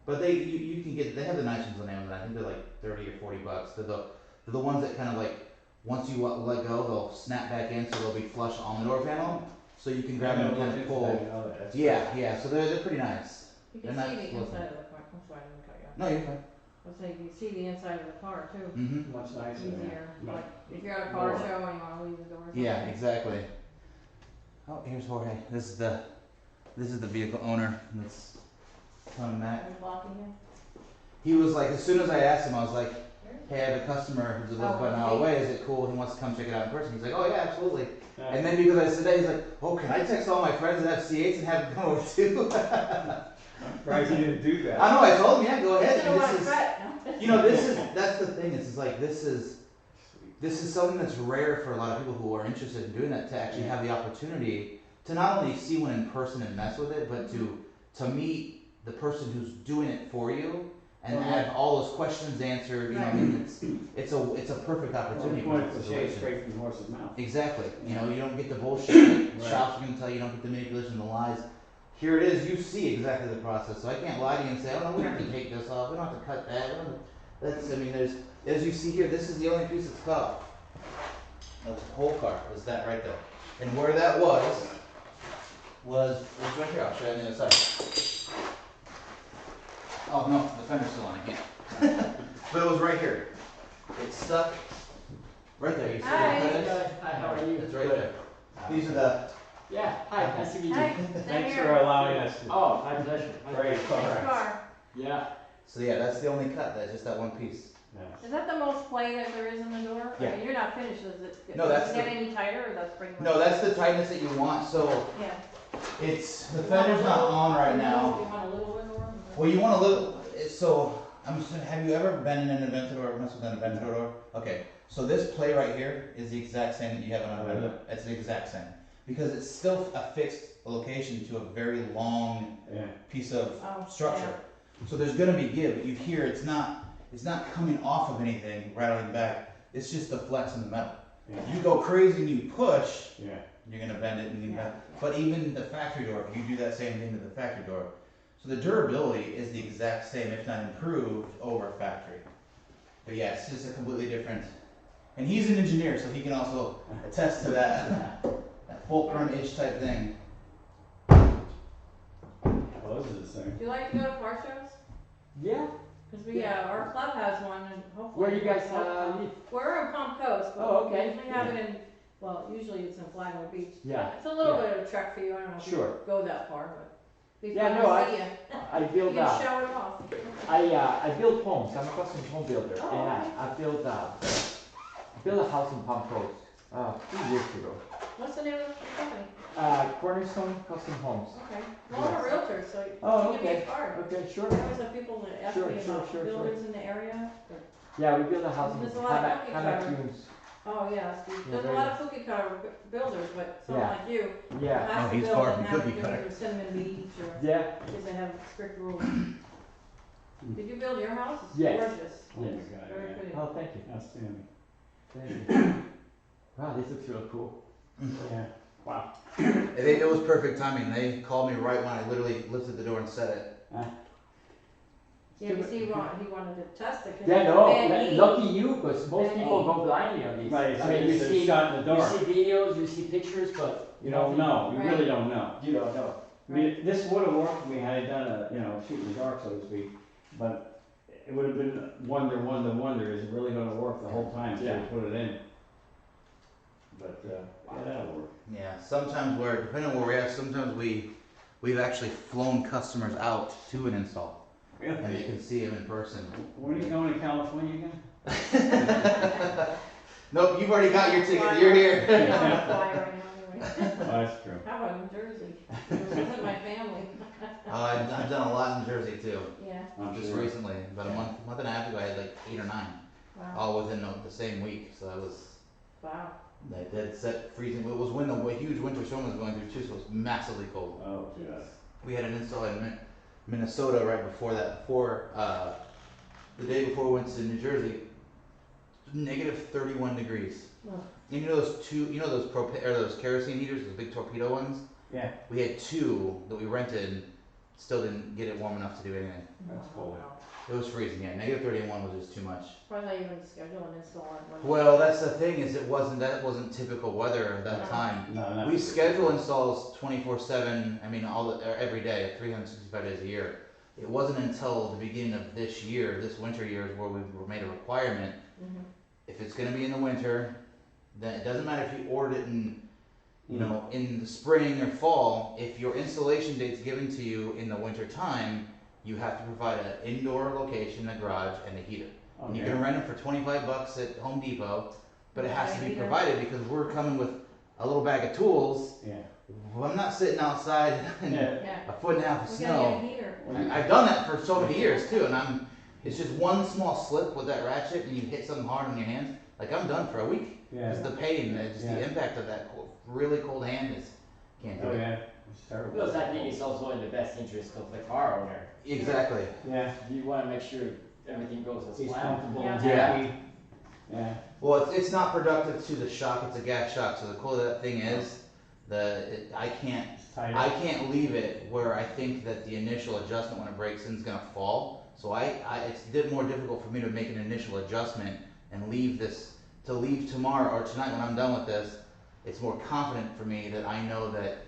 But you can get. They have the nice ones on Amazon. I think they're like $30 or $40. They're the ones that kind of like once you let go, they'll snap back in, so they'll be flush on the door panel. So you can grab them and kind of pull. Yeah. So they're pretty nice. You can They're see not the explosive. inside of the car, I'm sorry, I didn't cut you off. No, you're fine. Let's say you can see the inside of the car too, Mm-hmm. Much nicer. easier, Yeah. like, if you're at a car More. show and you wanna leave the doors open. Yeah, exactly. Oh, here's Jorge. This is the vehicle owner that's coming Are back. we blocking him? He was like, as soon as I asked him, I was like, hey, I have a customer who lives Oh, about an hour okay. away. Is it cool? He wants to come check it out in person. He's like, oh yeah, absolutely. Yeah. And then because I said that, he's like, oh, can I text all my friends that have C8s and have them come over too? I'm surprised you didn't do that. I know. I told him, yeah, go ahead. Doesn't And want to this is, threat, no? you know, that's the thing. It's like this is something that's rare for a lot of people who are interested in doing that to actually have the opportunity to not only see one in person and mess with it, but to meet the person who's doing it for you and have all those questions answered. You know, I mean, it's a perfect opportunity for Point the the shade situation. straight from the horse's mouth. Exactly. You know, you don't get the bullshit. Right. Shops are gonna tell you. You don't get the manipulation, the lies. Here it is. You see exactly the process. So I can't lie to you and say, oh no, we don't have to take this off. We don't have to cut that. We don't have to- That's. I mean, there's. As you see here, this is the only piece that's cut off. Now, the whole car was that right there, and where that was right here. I'll show you on the other side. Oh no, the fender's still on again. But it was right here. It's stuck right there. You see Hi. where it is? Hi, how are you? It's right there. These are the. Yeah, hi, nice to meet you. Hi, Thanks there. for allowing us to. Oh, my pleasure. Great Nice car. car. Yeah, So yeah, that's the only cut. That's just that one piece. Yeah. Is that the most play that there is in the door? I Yeah. mean, you're not finished, is it? No, that's Does it get any tighter, or that's pretty much? No, that's the tightness that you want. So Yeah. it's the fender's not on right now. You want a little bit more? Well, you want a little. So I'm just. Have you ever been in an Aventador or messed with an Aventador door? Okay. So this play right here is the exact same that you have on an Aventador. It's the exact same because it's still affixed location to a very long Yeah. piece of Oh, structure. So there's gonna be give, but you hear it's not coming off of anything rattling back. It's just the flex in the metal. Yeah. If you go crazy and you push, Yeah. you're gonna bend it and you Yeah. bend. But even the factory door, if you do that same thing to the factory door, So the durability is the exact same, if not improved, over factory. But yeah, it's just a completely different. And he's an engineer, so he can also attest to that, that fulcrum-ish type thing. Well, this is the same. Do you like to go to car shows? Yeah. Cause we, our club has one and hopefully. Where you guys we'll- live? We're in Palm Coast, but Oh, we okay. usually have it in, well, usually it's in Flagler Beach. Yeah. It's a little Yeah. bit of a trek for you, I don't know if you Sure. go that far, but. Be Yeah, fun no, to see ya. I You build can show it off. I build homes. I'm a custom home builder, Oh, and okay. I built a house in Palm Coast 2 years ago. What's the name of the company? Cornerstone Custom Homes. Okay. Well, I'm a Yes. realtor, so Oh, you give me okay. a card. Okay, sure. I always have people that ask Sure, me sure, about sure, sure. builders in the area. but- Yeah, we built a house in There's a lot of cookie cutter. Canacunes. Oh, yeah, there's a very lot of cookie cutter builders, but someone Yeah. like you Yeah, has to he's build far and from have it cookie do cutter. it with Cinnamon Beach or, yeah, because they have strict rules. Did you build your house? It's Yes. gorgeous. Oh my Yes. God, Very yeah. pretty. Oh, thank you. Outstanding. Thank you. Wow, this looks really cool. Yeah. Wow. It was perfect timing. They called me right when I literally lifted the door and said it. Yeah, because he wanted to test it. 'cause Yeah, it's a no, bad need. lucky you, because most Bad people need. go blindly on these. Right, I mean, you it's see, shot in the dark. you see videos, you see pictures, but You don't know, you Right. really don't know. you don't know. I mean, this would have worked if we had done a, shoot in the dark, so to speak, but it would have been wonder, is it really gonna work the whole time until Yeah. we put it in? But, yeah, that'll work. Yeah, sometimes depending on where we're at, sometimes we've actually flown customers out to an install. And you can see them in person. When are you going to California again? Nope, you've already got your ticket. You're here. I'm on a fly right now anyway. Oh, that's true. How about New Jersey? Visit my family. I've done a lot in Jersey too. Yeah, I'm Just sure. recently, about a month and a half ago, I had like 8 or 9, wow, all within the same week. So that was wow. that dead set freezing. It was when the huge winter storm was going through too, so it was massively cold. Oh, God. We had an install in Minnesota right before that. The day before we went to New Jersey, negative 31 degrees. Ugh. And you know those those kerosene heaters, those big torpedo ones? Yeah, We had 2 that we rented, still didn't get it warm enough to do anything. That's cold. Wow. It was freezing, yeah. Negative 31 was just too much. Probably not even schedule an install on one. Well, that's the thing, is that wasn't typical weather at that No. time. no, not. We schedule installs 24/7. I mean, every day, 365 days a year. It wasn't until the beginning of this year, this winter year, where we were made a requirement. Mhm. If it's going to be in the winter, then it doesn't matter if you ordered it in, in the spring or fall. If your installation date's given to you in the winter time, you have to provide an indoor location, a garage, and a heater. And you Okay. can rent them for $25 at Home Depot, but it has to be Heater. provided because we're coming with a little bag of tools. Yeah. Well, I'm not sitting outside in Yeah. Yeah, a foot and a half of we gotta get a snow. heater. I've done that for so many years too, and it's just one small slip with that ratchet, and you hit something hard on your hands. Like I'm done for a week. Yeah. Because the pain, just Yeah. the impact of that really cold hand can't do Oh, it. yeah, it's terrible. Because I think it's also in the best interest of the car owner. Exactly. Yeah, You want to make sure everything goes as he's planned. comfortable Yeah. and Yeah. happy. Yeah, Well, it's not productive to the shock. It's a gas shock. So the cool of that thing is, I can't it's tight. I can't leave it where I think that the initial adjustment when it breaks in is gonna fall. So it's more difficult for me to make an initial adjustment and leave tomorrow or tonight when I'm done with this. It's more confident for me that I know that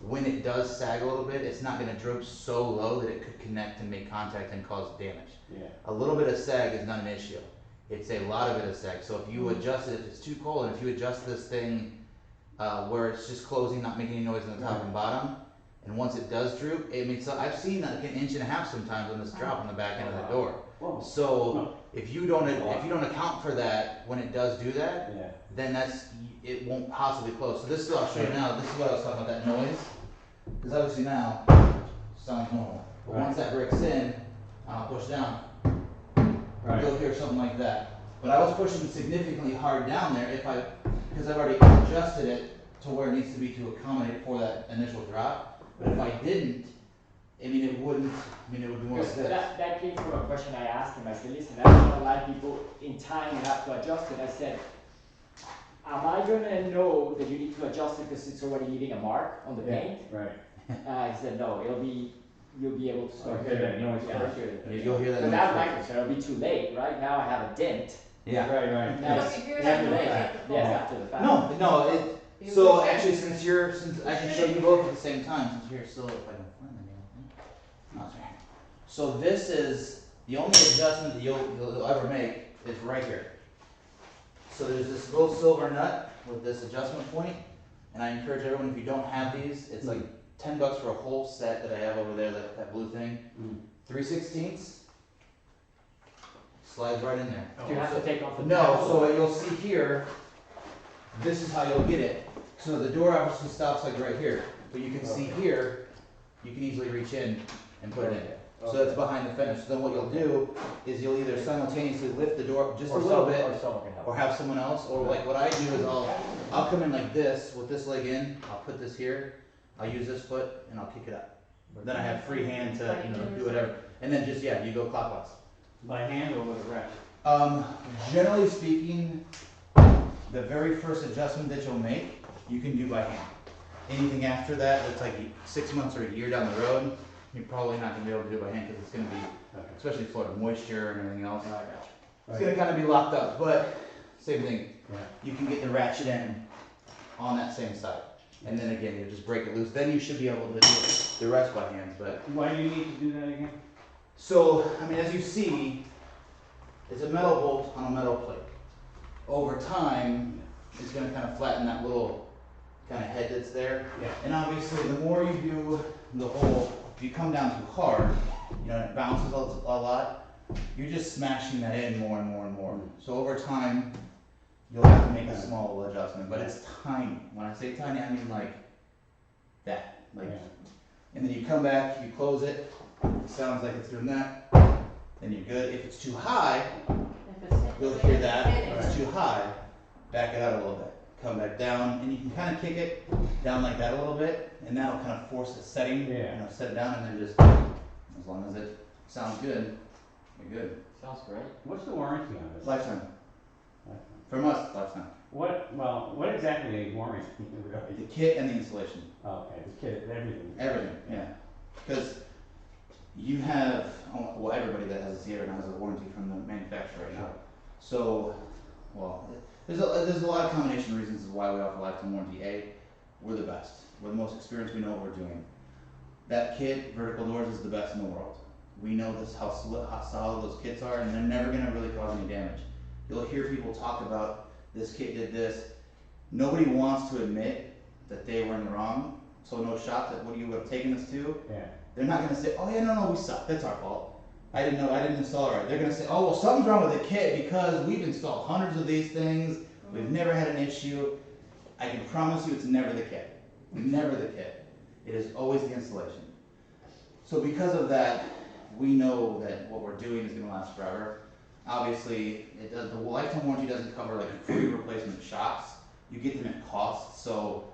when it does sag a little bit, it's not gonna droop so low that it could connect and make contact and cause damage. Yeah, A little bit of sag is not an issue. It's a lot of it is sag. So if you adjust it, if it's too cold, and if you adjust this thing where it's just closing, not making any noise on the top and bottom, and once it does droop, I've seen like an inch and a half sometimes on this drop on the back end of the door. whoa, So if you don't account for that when it does do that, yeah, then it won't possibly close. So this is what I'll show you now. This is what I was talking about, that noise. Because obviously now it sounds normal, but Right. once that breaks in, I'll push down. right, You'll hear something like that. But I was pushing significantly hard down there because I've already adjusted it to where it needs to be to accommodate for that initial drop. But if I didn't, it would be more like Because this. that came from a question I asked him. I said, listen, I don't want to lie people in time you have to adjust it. I said, am I going to know that you need to adjust it because it's already leaving a mark on the yeah, paint? right, He said, no, it'll be you'll be able to start hear that noise Yeah, first. hear it. You'll hear that But noise that first. microphone, it'll be too late, right? Now I have a dent. Yeah. Right. Now But it's you hear too that noise late. at the Yes, phone. after the fact. No, You so would actually think. since I can show you both at the same time, since you're still, if I can find the damn thing. No, it's right here. So this is, the only adjustment that you'll ever make is right here. So there's this little silver nut with this adjustment point, and I encourage everyone, if you don't have these, it's like $10 for a whole set that I have over there, that blue thing. 3/16, slides right in there. Do you have to take off the No, tackle? so what you'll see here, this is how you'll get it. So the door obviously stops like right here, but you can see here, you can easily reach in and put it in. So that's behind the fence. So then what you'll do is you'll either simultaneously lift the door just a little bit, Or someone can help. or have someone else, or like what I do is I'll come in like this, with this leg in, I'll put this here, I'll use this foot, and I'll kick it up. Then I have free hand to, do whatever. And then just, you go clockwise. By hand or with a ratchet? Generally speaking, the very first adjustment that you'll make, you can do by hand. Anything after that, that's like 6 months or a year down the road, you're probably not gonna be able to do by hand, because it's gonna be, especially Florida moisture and everything else, it's gonna kind of be locked up, but same thing. Right. You can get the ratchet end on that same side. And then again, you just break it loose, then you should be able to do the rest by hand, but. Why do you need to do that again? So, I mean, as you see, it's a metal bolt on a metal plate. Over time, it's gonna kind of flatten that little kind of head that's there. Yeah. And obviously, the more you do the hole, if you come down too hard, and it bounces a lot, you're just smashing that in more and more and more. So over time, you'll have to make a small little adjustment, but it's tiny. When I say tiny, I mean like that. Like, and then you come back, you close it, it sounds like it's doing that, then you're good. If it's too high, If it's- you'll hear that. it's If it's too high, back it out a little bit. Come back down, and you can kind of kick it down like that a little bit, and that'll kind of force a setting, set it down, and then just, as long as it sounds good, you're good. Sounds great. What's the warranty on this? Lifetime. From us, lifetime. What exactly is warranty? The kit and the installation. Okay, the kit, everything. Everything, yeah. Because you have, well, everybody that has a Sierra now has a warranty from the manufacturer right now. So, well, there's a lot of combination of reasons why we offer lifetime warranty. A, we're the best. We're the most experienced. We know what we're doing. That kit, vertical doors, is the best in the world. We know this how solid those kits are, and they're never going to really cause any damage. You'll hear people talk about this kit did this. Nobody wants to admit that they were in the wrong. So no shops that what you would have taken us to. Yeah. They're not going to say, oh yeah, no, we suck. That's our fault. I didn't know, I didn't install it right. They're going to say, oh well, something's wrong with the kit because we've installed hundreds of these things. We've never had an issue. I can promise you, it's never the kit. Never the kit. It is always the installation. So because of that, we know that what we're doing is going to last forever. Obviously, it does. The lifetime warranty doesn't cover like free replacement shocks. You get them at cost. So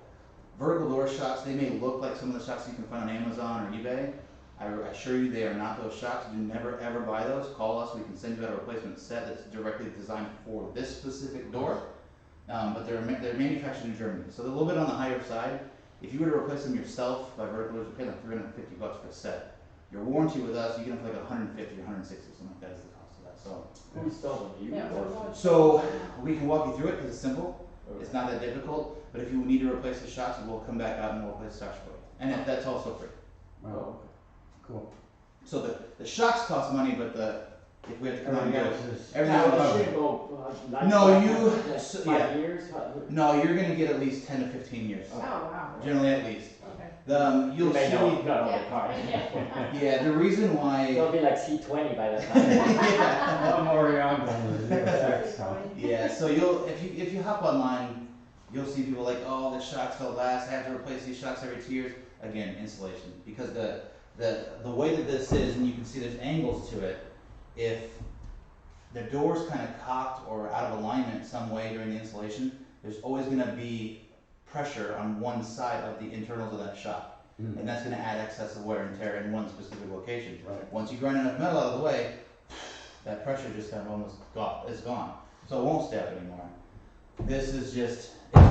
vertical door shocks, they may look like some of the shocks you can find on Amazon or eBay. I assure you they are not those shocks. Do never ever buy those. Call us. We can send you out a replacement set that's directly designed for this specific door. But they're manufactured in Germany, so they're a little bit on the higher side. If you were to replace them yourself by vertical doors, you're paying like $350 for a set. Your warranty with us, you get them for like 150 or 160, something like that is the cost of that. So, Who installed them? You? Yeah, or- so we can walk you through it because it's simple. It's not that difficult. But if you need to replace the shocks, we'll come back out and we'll replace the shocks for you. And that's also free. Well, cool. So the shocks cost money, but if we have to come out and Everything get else it, is. everything Now, else it is should covered. go, No, like, you- like so- 5 yeah. years? No, you're gonna get at least 10 to 15 years. Oh, wow. Generally, at least. Okay. You'll You may see. know, not know the car. Yeah, the reason why. It'll be like C20 by that time. Yeah. A lot more young than the sex, huh? Yeah, so if you hop online, you'll see people like, oh, the shocks don't last. I have to replace these shocks every 2 years. Again, installation, because the way that this is, and you can see there's angles to it. If the door's kind of cocked or out of alignment some way during the installation, there's always going to be pressure on one side of the internals of that shock, and that's going to add excessive wear and tear in one specific location. Right. Once you grind enough metal out of the way, that pressure just kind of almost is gone. So it won't stay up anymore. This is it's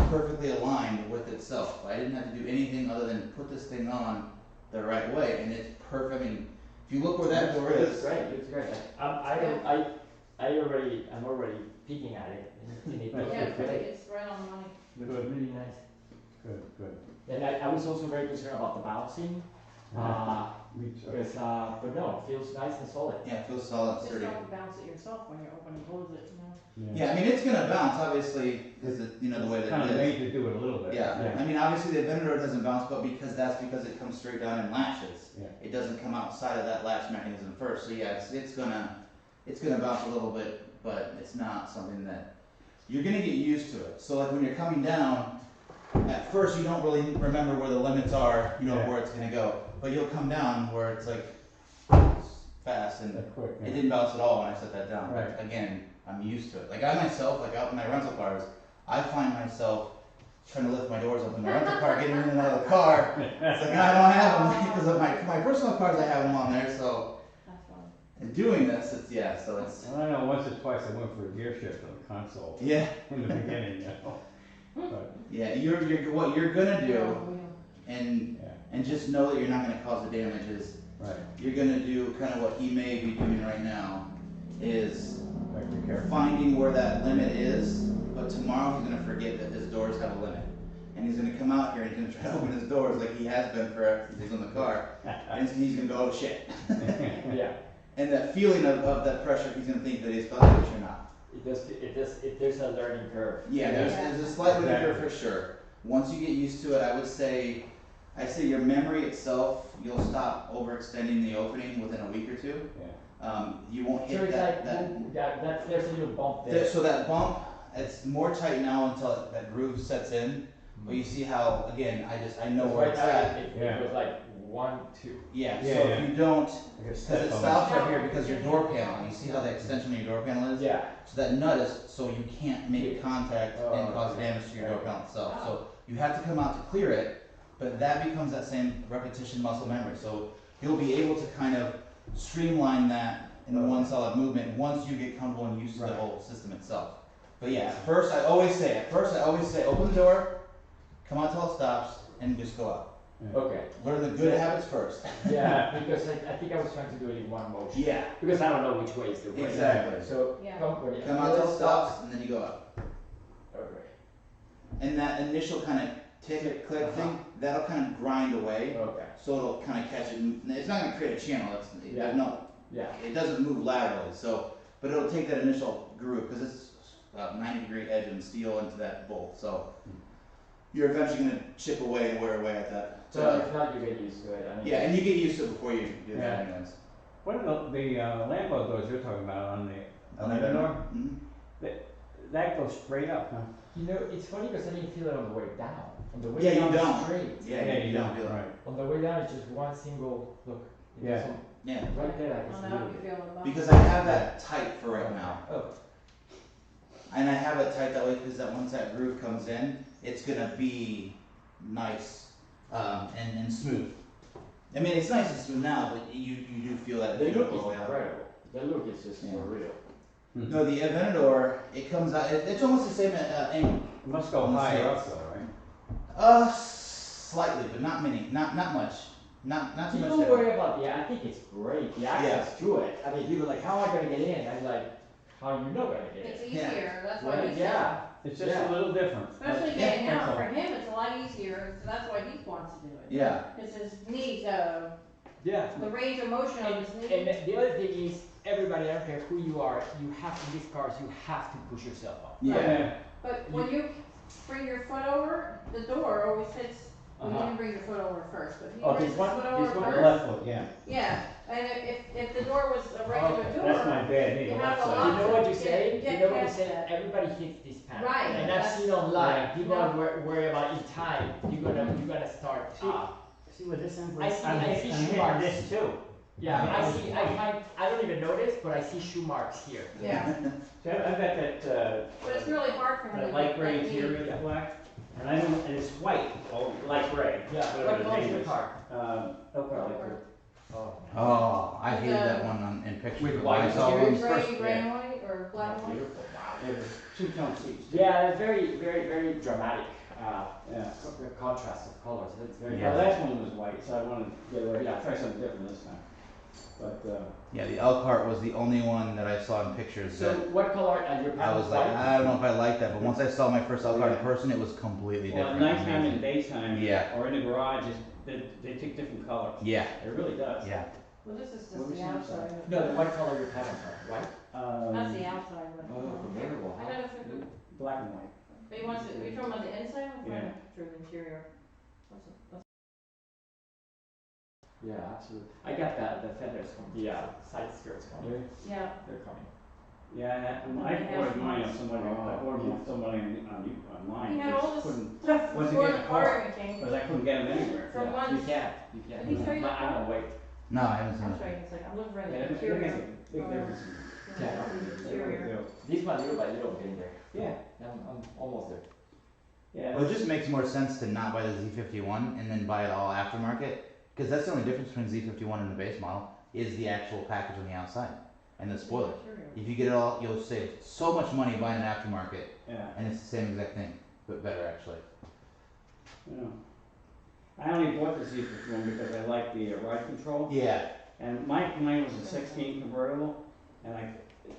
perfectly aligned with itself. I didn't have to do anything other than put this thing on, the right way, and it's perfect. I mean, if you look where that door It looks is, great, it looks great. I'm already peeking at it, and it looks Yeah, it's great. pretty, it's right on the money. It looks really nice. Good. And I was also very concerned about the bouncing, Me too. because, but no, it feels nice and solid. yeah, it feels solid and Just sturdy. don't bounce it yourself when you open and close it, you know? Yeah, I mean, it's gonna bounce, obviously, because you know the way that Kind it of is. made to do it a little bit. Yeah, I mean, obviously the Aventador doesn't bounce, but that's because it comes straight down in latches. Yeah. It doesn't come outside of that latch mechanism first, so yeah, it's gonna bounce a little bit, but it's not something that, you're gonna get used to it. So like when you're coming down, at first you don't really remember where the limits are, you know, Yeah. where it's gonna go. But you'll come down where it's like, fast, and That's quick, it yeah. didn't bounce at all when I set that down. Right. But again, I'm used to it. Like I myself, like out in my rental cars, I find myself trying to lift my doors up in the rental car, getting in and out of the car. It's like I don't have them because of my personal cars. I have them on there, so That's fun. in doing this, so it's I know once or twice I went for a gear shift on the console yeah, in the beginning, you know. But, yeah. You're what you're gonna do, Yeah. and yeah, just know that you're not gonna cause the damages. right. You're gonna do kind of what he may be doing right now, is Like be careful. finding where that limit is, but tomorrow he's gonna forget that his doors have a limit. And he's gonna come out here and he's gonna try to open his doors like he has been for since he's in the car. And he's gonna go, oh shit. Yeah, And that feeling of that pressure, he's gonna think that he's causing it, but you're not. there's a learning curve. Yeah, there's a slight learning curve for sure. Once you get used to it, I say your memory itself, you'll stop overextending the opening within a week or two. Yeah. You won't So hit it's that. like, that's, there's a little bump there. So that bump, it's more tight now until that groove sets in. But you see how, again, I know where it's at. It was like 1, 2. Yeah, Yeah, so yeah. if you don't, I guess because that's it all. stops right here because your door panel, you see how the extension of your door panel is? Yeah. So that nut is, so you can't make contact Oh, and cause okay. damage to your door panel itself. So you have to come out to clear it, but that becomes that same repetition muscle memory. So you'll be able to kind of streamline that in one solid movement once you get comfortable and used to the Right. whole system itself. But yeah, at first I always say, open the door, come out till it stops, and just go out. Okay. Learn the good habits first. Yeah, because I think I was trying to do it in one motion. Yeah, Because I don't know which way is the way. exactly. So Yeah. come Come out till it stops, and then you go out. Okay. And that initial kind of tick, click thing, that'll kind of grind away, Okay. so it'll kind of catch it. It's not gonna create a channel. Yeah. It doesn't move laterally. So, but it'll take that initial groove because it's about 90-degree edge and steel into that bolt. So you're eventually gonna chip away and wear away at that. So if not, you get used to it. I mean, Yeah, and you get used to it before you do Yeah. that anyways. What are the Lambo doors you're talking about on the door? Mhm. That goes straight up, huh? You know, it's funny because I didn't feel it on the way down. On the way Yeah, you down, don't. it's straight. Yeah, you don't feel it. Right. On the way down, it's just one single look. It Yeah. doesn't- Yeah, Right there, I can Well, see now it. you feel the bump. because I have that tight for right now. Oh, And I have it tight that way because that once that groove comes in, it's gonna be nice and smooth. I mean, it's nice and smooth now, but you do feel that the if you look go is all the way out. incredible. The look is just Yeah. for real. No, the Aventador, it comes out. It's almost the same angle. It must go On the higher sides. up though, right? Slightly, but not many. Not much. Not too much. People different. worry about I think it's great, the access to it. I mean, people are like, how am I gonna get in? I'm like, how are you not gonna get It's in? easier, that's why Right, he's. yeah. It's just Yeah. a little different. Especially Like, getting that's out, all. for him, it's a lot easier, so that's why he wants to do it. Yeah. Cause his knees, Yeah. the range of motion of his And knees. the other thing is, everybody, I don't care who you are, you have in these cars, you have to push yourself up. Yeah. But when you bring your foot over, the door always hits, well, you Uh-huh. can bring your foot over first, but he Oh, brings this his one- foot this over one? The first. left foot, yeah. Yeah, and if the door was a regular Okay, door. That's my bad knee, You the have left a side. lot You know what you to say? get You know what you past say? that. Everybody hits this panel. Right, And I've that's- seen online, Yeah. people No. worry about in time, you're gonna start. See what this ends I see- I'm I hit- see I'm shoe hitting marks. this too. Yeah, I don't even notice, but I see shoe marks here. Yeah, See, I've got that, but it's really hard for him to that get light gray that knee. interior, the black, and I don't, and it's white, or light gray. Yeah, whatever what the color is name your is. car? Opal. Oh. Oh, I hated that one in pictures. With but white I saw interior? one Gray, first- gray yeah. and white, or black and white? Beautiful, wow. It was two-tone seats. Yeah, it's very, very, very dramatic. Yeah. the contrast of colors. It's very Yeah, nice. last one was white, so I wanted to get away, try something different this time. But, Yeah, the Elkhart was the only one that I saw in pictures So that what color are your I panels was like, white? I don't know if I like that, but once I saw my first Elkhart in Yeah. person, it was completely well, at different. nighttime and Amazing. daytime, Yeah. or in the garage, they take different colors. Yeah, It really does. yeah. Well, this is What just was the the outside. outside? No, what color your panels are? White? That's the outside one. Unbelievable, I huh? gotta figure, Black and white. but he wants it, are you talking about the inside or Yeah. the picture of the interior? What's Yeah, absolutely. I got the feathers from the side skirts one. Really? Yeah, They're coming. Yeah, Well, I they have ordered mine ones. off somebody, I ordered them off somebody online, he had all just this couldn't, stuff once you before get the the car car, even came. because I couldn't get them anywhere. From Yeah, ones. you can't. You can't. Did he show you the I'm car? gonna wait. No, I haven't seen That's it. right, he's like, I'm looking for Yeah, the it makes interior. a big difference. Yeah. They really Interior. do. These one little by little getting there. Yeah, I'm almost there. yeah. Well, it just makes more sense to not buy the Z51 and then buy it all aftermarket, because that's the only difference between Z51 and the base model is the actual package on the outside and the spoiler. Interior. If you get it all, you'll save so much money buying an aftermarket, Yeah, and it's the same exact thing, but better actually. yeah. I only bought the Z51 because I like the ride control, Yeah, and mine was a 16 convertible, and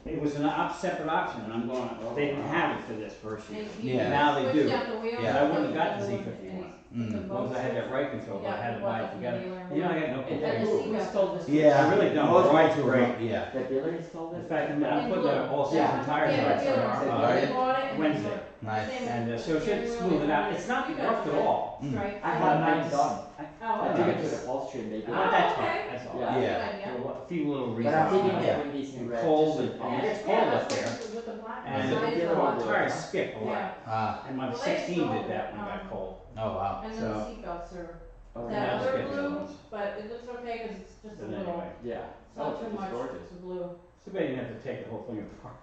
it was an separate option, and I'm going, they didn't have it for this version. Yeah. Now they do. Switched out the wheels. Yeah. I wouldn't have got the and Z51. Mm. Once I had that ride control, but I had to buy it together. You know, I got no And complaints. who installed this? yeah. I really don't. Most Ride's people great. don't- Yeah. The dealer installed In it? fact, I'm putting all season Yeah, tires yeah, on the it dealer for said Alright. he bought it and Wednesday. he's like, Nice. same And so it should steering wheel, smooth it out. It's not you got rough at it. all. Mm. Right. I But had I'm mine not- done. Oh, I okay. took it to the upholstery and they did Not it. that okay. tight, that's all. Yeah. Yeah. Good idea. So a few little But reasons. I'm thinking of Yeah. doing these in red. Cold just and- so- and it's Yeah, cold up that's there. what- with the black And the sides dealer on. will- tires skip a lot. Yeah, And my Well, they 16 did installed that it, when it got cold. Oh wow. and then So- the seatbelts are Oh, that yeah. other Skip the other blue, ones. but it looks okay because it's just a But little, anyway, Yeah. it's not too it's much, gorgeous. it's a blue. too bad you didn't have to take the whole thing apart.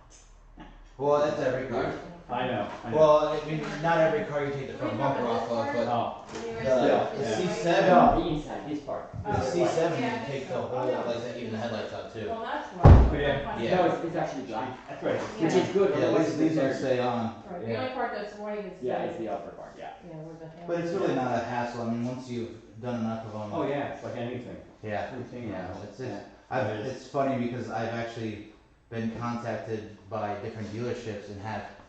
Well, that's every car. I know. Well, I mean, not every car you take the front bumper off of, but Oh, the Yeah. C7, No, the inside, this part. the Oh, C7 yeah, you can take the whole, like even the headlights out too. Well, that's why. Yeah. Yeah. No, it's actually black, that's right. which is good. Yeah, otherwise these it's ones dirty. stay on. Right, the Yeah. only part that's white is. Yeah, it's the upper part, yeah. Yeah, where the. But it's really not a hassle. I mean, once you've done enough of them. Oh, yeah, it's like anything. Yeah. Routine. Yeah, it's It is. it's funny because I've actually been contacted by different dealerships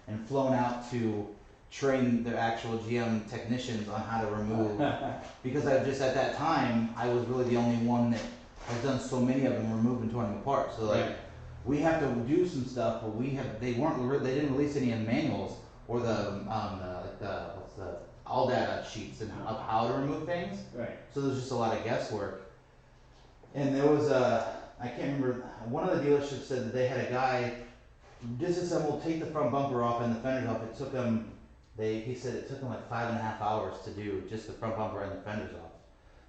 and flown out to train their actual GM technicians on how to remove, because I just at that time I was really the only one that has done so many of them, removed and torn them apart. So like Right. we have to do some stuff, but they didn't release any manuals or the what's the all data sheets and of how to remove things. Right. So there's just a lot of guesswork. And there was I can't remember, one of the dealerships said that they had a guy disassemble, take the front bumper off and the fenders off. It took him, he said it took him like 5.5 hours to do just the front bumper and the fenders off.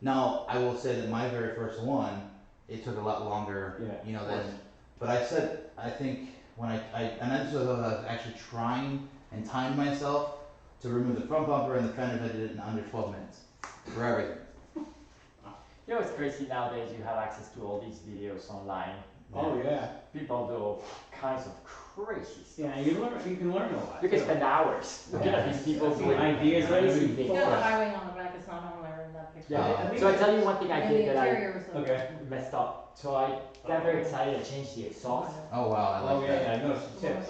Now, I will say that my very first one, it took a lot longer, Yeah, of than, course. but I think when and this was actually trying and timed myself to remove the front bumper and the fenders. I did it in under 12 minutes for everything. You know, it's crazy nowadays, you have access to all these videos online. Oh, yeah. People do all kinds of crazy stuff. Yeah, you can learn a lot. You can too. spend hours looking at these people Yeah. doing Ideas, crazy everything. things. You got the highway on the back, it's not on there in that picture. Yeah, so I tell you one thing I And the did that I interior was the. Okay. messed up. So I got very excited and changed the exhaust. Oh wow, I like Oh, that. yeah, I noticed the tips.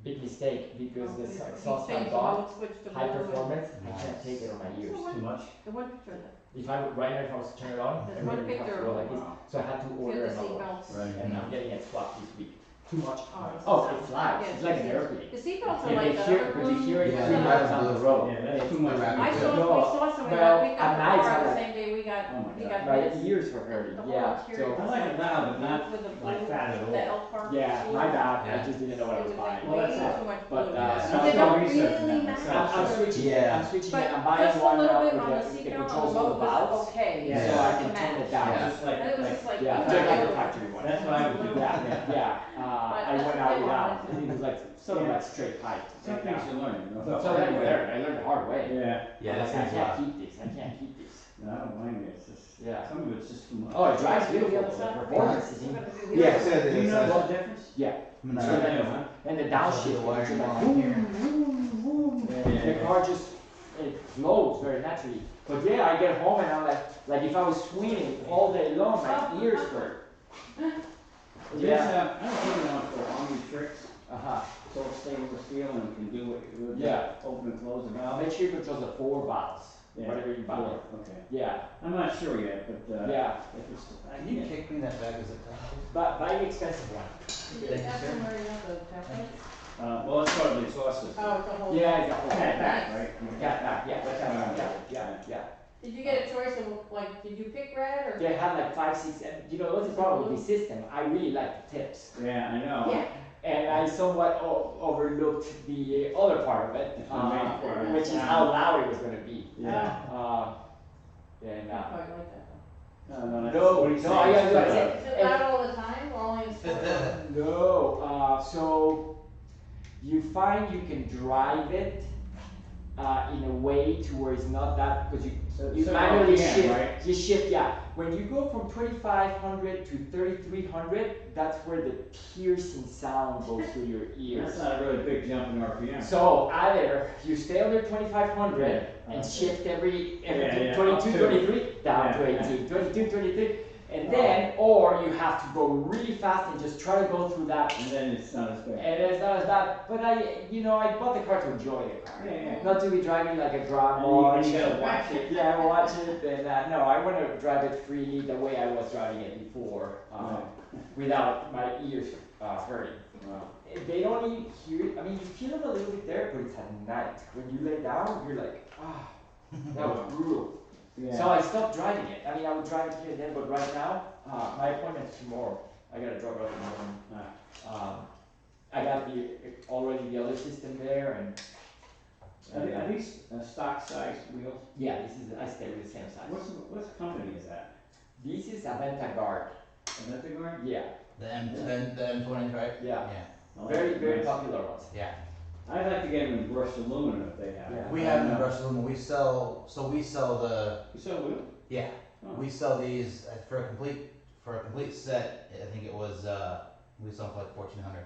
Big mistake because this He exhaust I changed the got, mode switch to high blue and- performance, I can't take it on my ears. Too much. The one picture of that. If I would, right now if I was to turn it on, There's it one would have to picture go of like this. Wow. So I had to Get order the another one. seatbelts. Right. And I'm getting it swapped this week. Too much. Oh, It flies, Yeah, it's like an airplane. The seatbelts are If like they the hear, other because you hear it Yeah, 3 yeah. miles down the road. Yeah, that's too much. rapid. I saw, we No, saw some, we well, got at the night car I the like- same day we got, Oh my we God. got My hits. ears were hurting, The whole yeah, interior so, I like it loud, but not with the like blue, fat at the all. Elk Park. yeah, blue. my bad, I Yeah. just didn't know what I It was was buying. like Well, way that's too much But, blue. Yeah. That's They all don't research really now. match. I'm switching it, Yeah. I'm switching But it, I'm buying just a one little now bit with on the the seat belt controls on on the the boat was valves. okay. Yeah. So I can to turn it match. down. Yeah. Just like, And it was just like. Yeah, That's just like blue. the factory one. that's what I would do. Yeah, I went out without, it was like sort of Yeah. like straight height. Some things you learn, you know. So I learned the hard way. Yeah. Yeah, I'm that like, I seems can't loud. keep this, I can't keep this. No, I don't blame you, it's just, Yeah. some of it's just too much. Oh, it drives Do the beautiful, other the side. performance is You in. gotta do the Yeah, other side. Do you notice the difference? Yeah, I'm so gonna- Yeah. then, and the I'll do downshift, the wiring it's like while I'm boom, here. boom, boom. Yeah, yeah, The yeah. car just it flows very naturally. But yeah, I get home and I'm like if I was swinging all day long, my ears hurt. There's, I don't think you want to go on these tricks. Uh-huh. So it's stainless steel and can do it with Yeah. open and close the valve. Make sure you control the 4 valves, Yeah. whatever you buy. Four, okay. Yeah, I'm not sure yet, but yeah. if it's, Can you kick me that bag as a time? But buy the expensive one. Did you ask them where you have the template? well, it's part of the exhaust system. Oh, it's a whole. Yeah, it's a whole Cat thing. back, right? Cat back, yeah. Did you get a choice of, like, did you pick red or? They have like 5, 6, and you know what's the problem with this system? I really like the tips. Yeah, I know. Yeah. And I somewhat overlooked the other part of it, The main part. which is how loud it was going to be. Yeah. And I quite like that though. No, that's No, what he's no, saying. I got Is it loud all the time or only in sports? no, so you find you can drive it in a way to where it's not that because you So manually RPM, shift. right? You shift, yeah. When you go from 2500 to 3300, that's where the piercing sound goes through your ears. That's not a really big jump in RPM. So either you stay under 2500 Yeah, and okay. shift every Yeah, 22, up to- 23, down to yeah, 18, 22, 23, and then, or you have to go really fast and just try to go through that. And then it's not as bad. And it's not as bad, but I bought the car to enjoy the car. Yeah. Not to be driving like a drama. And you gotta watch it. Yeah, watch it, and no, I want to drive it freely the way I was driving it before, without my ears hurting. Wow. They don't even hear it. I mean, you feel it a little bit there, but it's at night. When you lay down, you're like, that was brutal. Yeah. So I stopped driving it. I mean, I would drive it here and then, but right now, my appointment's tomorrow. I gotta drop it off in the morning. I got already the other system there, and Are these stock size wheels? yeah, I stay with the same size. What's company is that? This is Aventa Guard. Is that the guard? Yeah, The M20s, right? yeah. Yeah. Oh, Very, that's very nice. popular ones. Yeah. I'd like to get them in brushed aluminum if they have. Yeah. We have them in brushed aluminum. We sell the You sell wheel? yeah. Oh. We sell these for a complete set. I think it was we sell them for like 1,400.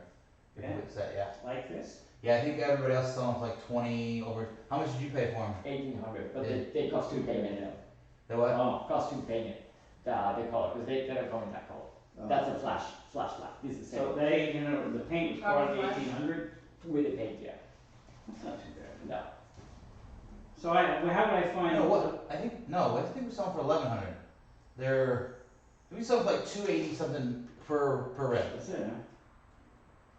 Yeah. Complete set, yeah. Like this? Yeah, I think everybody else is selling for like 20 over. How much did you pay for them? 1800, but Yeah. they cost 2 payment now. The what? Oh. Cost 2 payment. They call it, because they don't come in that color. Oh. That's a flash black. This is the same. So they, the paint was part of the Carbon black? 1800? With the paint, yeah. That's not too bad. No. So how would I find? No, what? I think we sell them for 1,100. We sell for like 280 something per red. That's it, huh?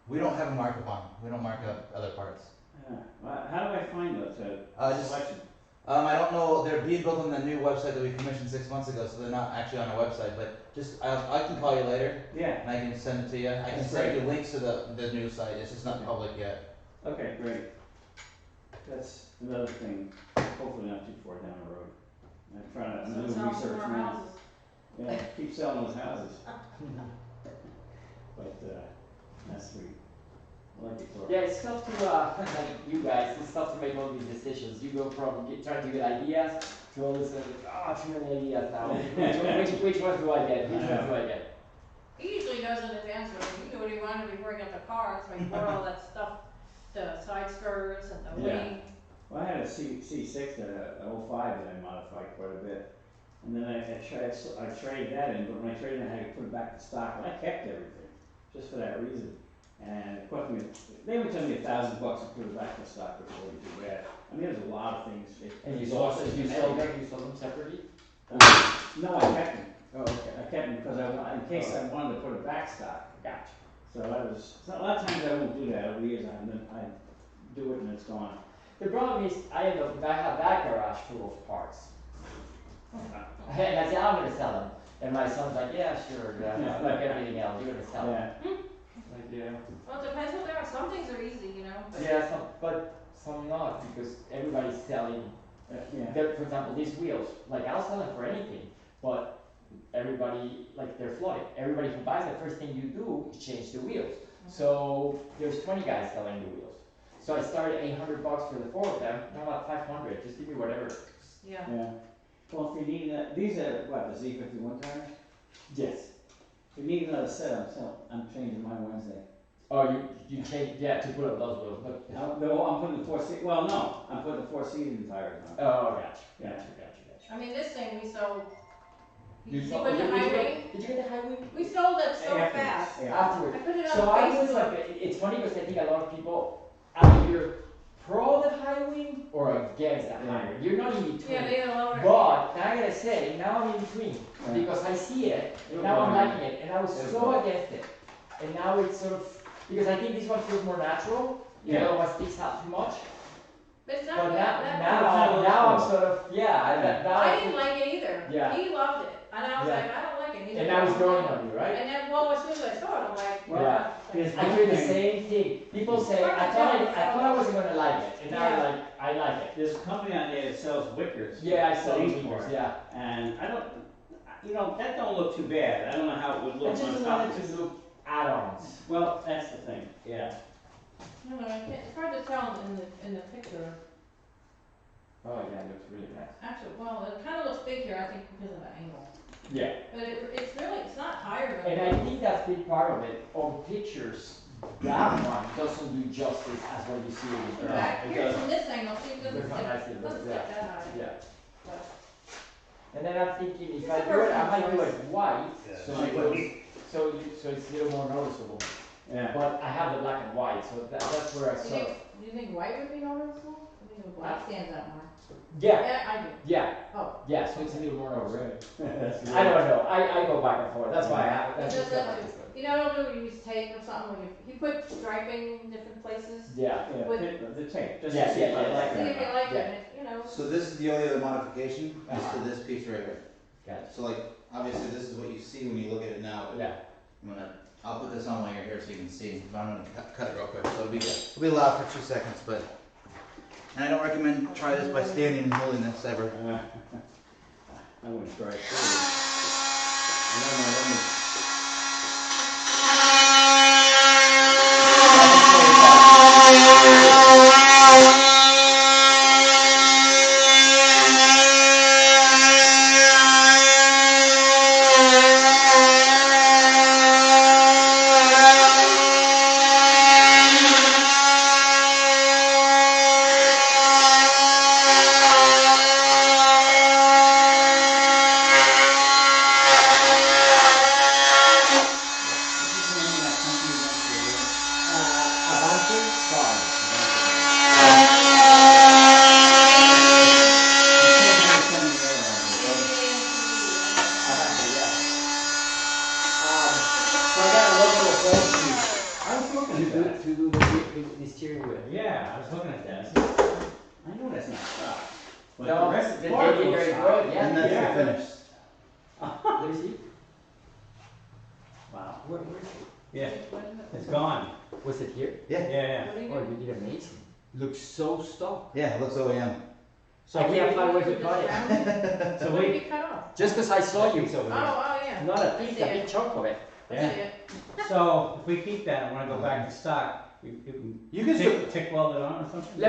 We don't have a markup on them. We don't mark up other parts. Yeah. Well, how do I find those? Just- Selection? I don't know. They're being built on the new website that we commissioned 6 months ago, so they're not actually on our website. But just I can call you later Yeah. and I can send it to you. I can That's send great. you links to the new site. It's just not Okay. public yet. Okay, great. That's another thing, hopefully not too far down the road. I'm So doing it's all research more now. houses. Yeah, keep selling those houses. But, that's sweet. I like it, Thor. Yeah, it's tough to, like you guys, it's tough to make all these decisions. You go from trying to get ideas to all this, too many ideas now. Which ones do I get? Which ones do I get? He usually does in advance, but he knew what he wanted before he got the car, so he bought all that stuff, the side skirts and the Yeah. wing. Well, I had a C6, an 05 that I modified quite a bit. And then I traded that in, but when I traded it, I had to put it back to stock, and I kept everything, just for that reason. And it cost me, they would tell me $1,000 to put it back to stock, which wasn't too bad. I mean, there's a lot of things. And you Exhaust sold system, them, everything. you sold them separately? No, I kept them. Oh, okay. I kept them because in case I wanted to put it back stock. Gotcha. So a lot of times I won't do that over the years, I do it and it's gone. The problem is, I have that garage full of parts. And I said, I'm gonna sell them. And my son's like, yeah, sure, like everything else, you're gonna sell them. Yeah, Like, yeah. Well, it depends what they are. Some things are easy, you know, but. Yeah, but some not, because everybody's selling. yeah. For example, these wheels, like I'll sell them for anything, but everybody, like they're flooded. Everybody who buys it, first thing you do is change the wheels. So there's 20 guys selling the wheels. So I started $800 for the 4 of them. Now I'm at 500. Just give me whatever. Yeah. Yeah. Well, if you need, these are, what, the Z51 tires? Yes. If you need another set, I'm changing mine Wednesday. Oh, you change, yeah, to put up those wheels. But I'm putting the well, no, I'm putting the 4-season tires on. Oh, gotcha, Yeah. gotcha. I mean, this thing we sold, You see saw- with the did you high get- wing, Did you get the high wing? we sold it so Afterwards, fast. yeah. Afterwards. I put it on So I was Facebook. like, it's funny because I think a lot of people are either pro the high wing or against the high wing. You're not in between. Yeah, they don't load it. But now I gotta say, now I'm in between Yeah. because I see it and now I'm liking it, and I was It's so good. against it, and now it's sort of because I think this one feels more natural. The Yeah. other one sticks out too much. But it's not But that now I'm sort of now I think- didn't like it either. Yeah. He loved it, and I was Yeah. like, I don't like it. He and didn't now it's like it. growing on you, right? And then, well, as soon as I saw it, I'm like, Well, Yeah. there's I hear the one thing- same thing. People say I thought I wasn't gonna like it, and now Yeah. I like it. There's a company out there that sells wickers. Yeah, I saw These these for it. Yeah. And I don't, that don't look too bad. I don't know how it would I look just on top wanted of to it. look add-ons. Well, that's the thing, yeah. No, I can't, it's hard to tell in the picture. Oh yeah, it looks really nice. Actually, well, it kind of looks big here, I think, because of the angle. Yeah. But it's really, it's not higher than. And I think that's big part of it. On pictures, that one doesn't do justice as what you see in the Back it here does. from this angle, see, it doesn't Look how stick, nice it looks, doesn't yeah. stick that high. Yeah. But And then I'm thinking if It's I a do it, I might do personal it white, Yeah. so it goes, so it's a little more noticeable. Yeah. But I have the black and white, so that's where I Do sort of. you think white would be noticeable? I think the black stands out more. Yeah, Yeah, I do. yeah, Oh. yeah. So it's a little more noticeable. That's I don't know. I go back and forth. That's why I have it. That's It does just that what I too. just You know, what I'll do, use tape or something, when you put striping in different places. Yeah. Yeah, With- the tape, just Yeah, to see if yeah, I yeah, like See it if or you not. like it, Yeah. and it, you know. So this is the only other modification, is to this piece right here. Gotcha. So like, obviously this is what you see when you look at it now, but Yeah. I'll put this on while you're here so you can see, but I'm gonna cut it real quick, so it'll be loud for 2 seconds, but. And I don't recommend try this by standing and holding this ever. I wouldn't try it. Let me. The steering wheel. Yeah, I was looking at that. I said, I know that's not stock. But No, the rest of they the part did it looks very stock. good, yeah. And that's Yeah. the finish. Let me see. Wow. Where is it? Yeah, What is it? it's gone. Was it here? Yeah, yeah. What do you Oh, do? you did amazing. Looks so stock. Yeah, it looks OEM. So I we, can't find where to Just cut it. round it? so What did we, you cut off? Just because I saw you. It's over Oh, there. oh, yeah. Not a I piece, see a it. big chunk of it. I Yeah. see it. So if we keep that and wanna go back to stock, You can still, tick weld it on or something? No,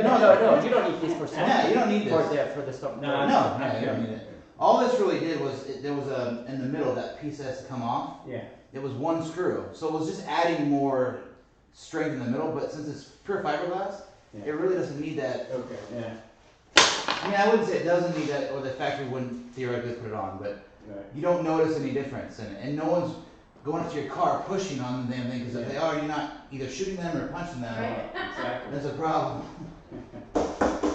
you don't need this for something. yeah, you don't need For this. the stuff. No, No, you don't need it. All this really did was, there was in the middle, that piece that has to come off. Yeah, It was one screw, so it was just adding more strength in the middle, but since it's pure fiberglass, Yeah. it really doesn't need that. Okay. yeah, I mean, I wouldn't say it doesn't need that, or the factory wouldn't theoretically put it on, but right. you don't notice any difference in it. And no one's going up to your car pushing on the damn thing, because if they are, you're not either shooting them or punching them. Right. Exactly. That's a problem.